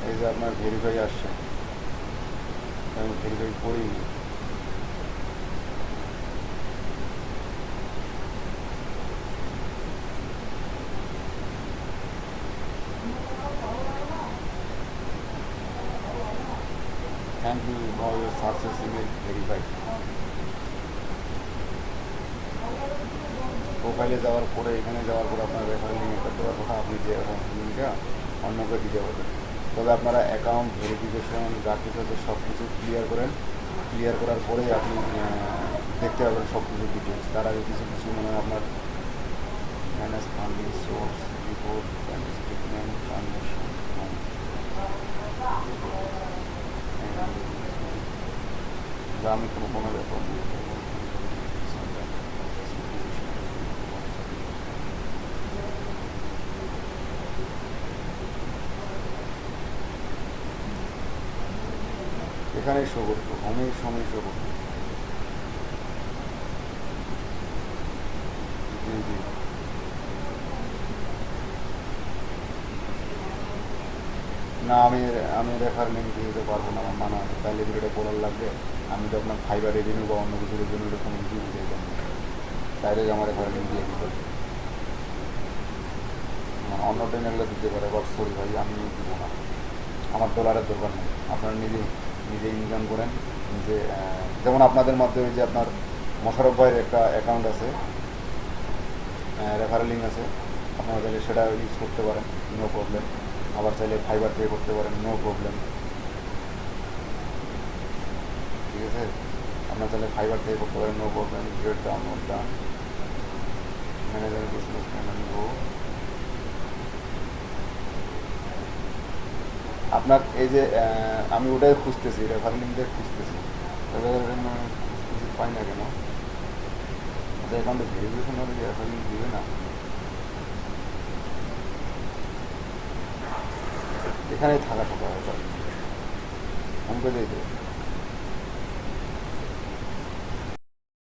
এই যে আপনার ভেরিফাই আসছে, আমি ভেরিফাই করিনি। Thank you for your success email verify. প্রোফাইলে যাওয়ার পরে এখানে যাওয়ার পরে আপনার রেফারেল লিঙ্ক একটা দেওয়ার কথা, আপনি যে লিঙ্কটা অন্যকে দিতে পারবেন। তবে আপনারা অ্যাকাউন্ট ভেরিফিকেশন যা কিছু আছে সব কিছু ক্লিয়ার করেন। ক্লিয়ার করার পরেই আপনি দেখতে পাবেন সব কিছু ডিটেলস। তার আগে কিছু কিছু মানে আপনার manage funding source, report, bank statement, transaction, আমি কোনো ব্যাপার নেই। এখানে শো করতো, হোমের সময় শো করতো। জি জি, না আমি রেফার লিঙ্ক দিয়ে দিতে পারবো না, আমার মানা আছে। তাহলে ভিডিওটা করার লাগবে, আমি তো আপনার ফাইবার রেভিনিউ বা অন্য কিছু রেভিনিউ এরকম কিছু বুঝাইতাম না, ডাইরেক্ট আমার রেফার লিঙ্ক দিয়ে দিতে। অন্য ট্রেনারগুলো দিতে পারে, বাট সরি ভাই আমি দিব না, আমার ডলারের দরকার নেই। আপনারা নিজে নিজে ইনকাম করেন নিজে। যেমন আপনাদের মাধ্যমে যে আপনার মোশারফ ভাইয়ের একটা অ্যাকাউন্ট আছে, রেফারেল লিঙ্ক আছে, আপনারা চাইলে সেটা ইউজ করতে পারেন, নো প্রবলেম। আবার চাইলে ফাইবার থেকে করতে পারেন, নো প্রবলেম। ঠিক আছে, আপনারা চাইলে ফাইবার থেকে করতে পারেন, নো প্রবলেম। গ্রেট ডাউনলোড ডান, ম্যানেজার বিজনেস প্ল্যান গো। আপনার এই যে আমি ওটাই খুঁজতেছি, রেফারেল লিঙ্কটাই খুঁজতেছি, খুঁজতেছি পাই না কেন? আচ্ছা, অ্যাকাউন্টে ভেরিফিকেশন হবে যে রেফারেল লিঙ্ক দিবে না, এখানেই থাকা কথা ব্যাপার। আমাকে দিয়ে দেবে।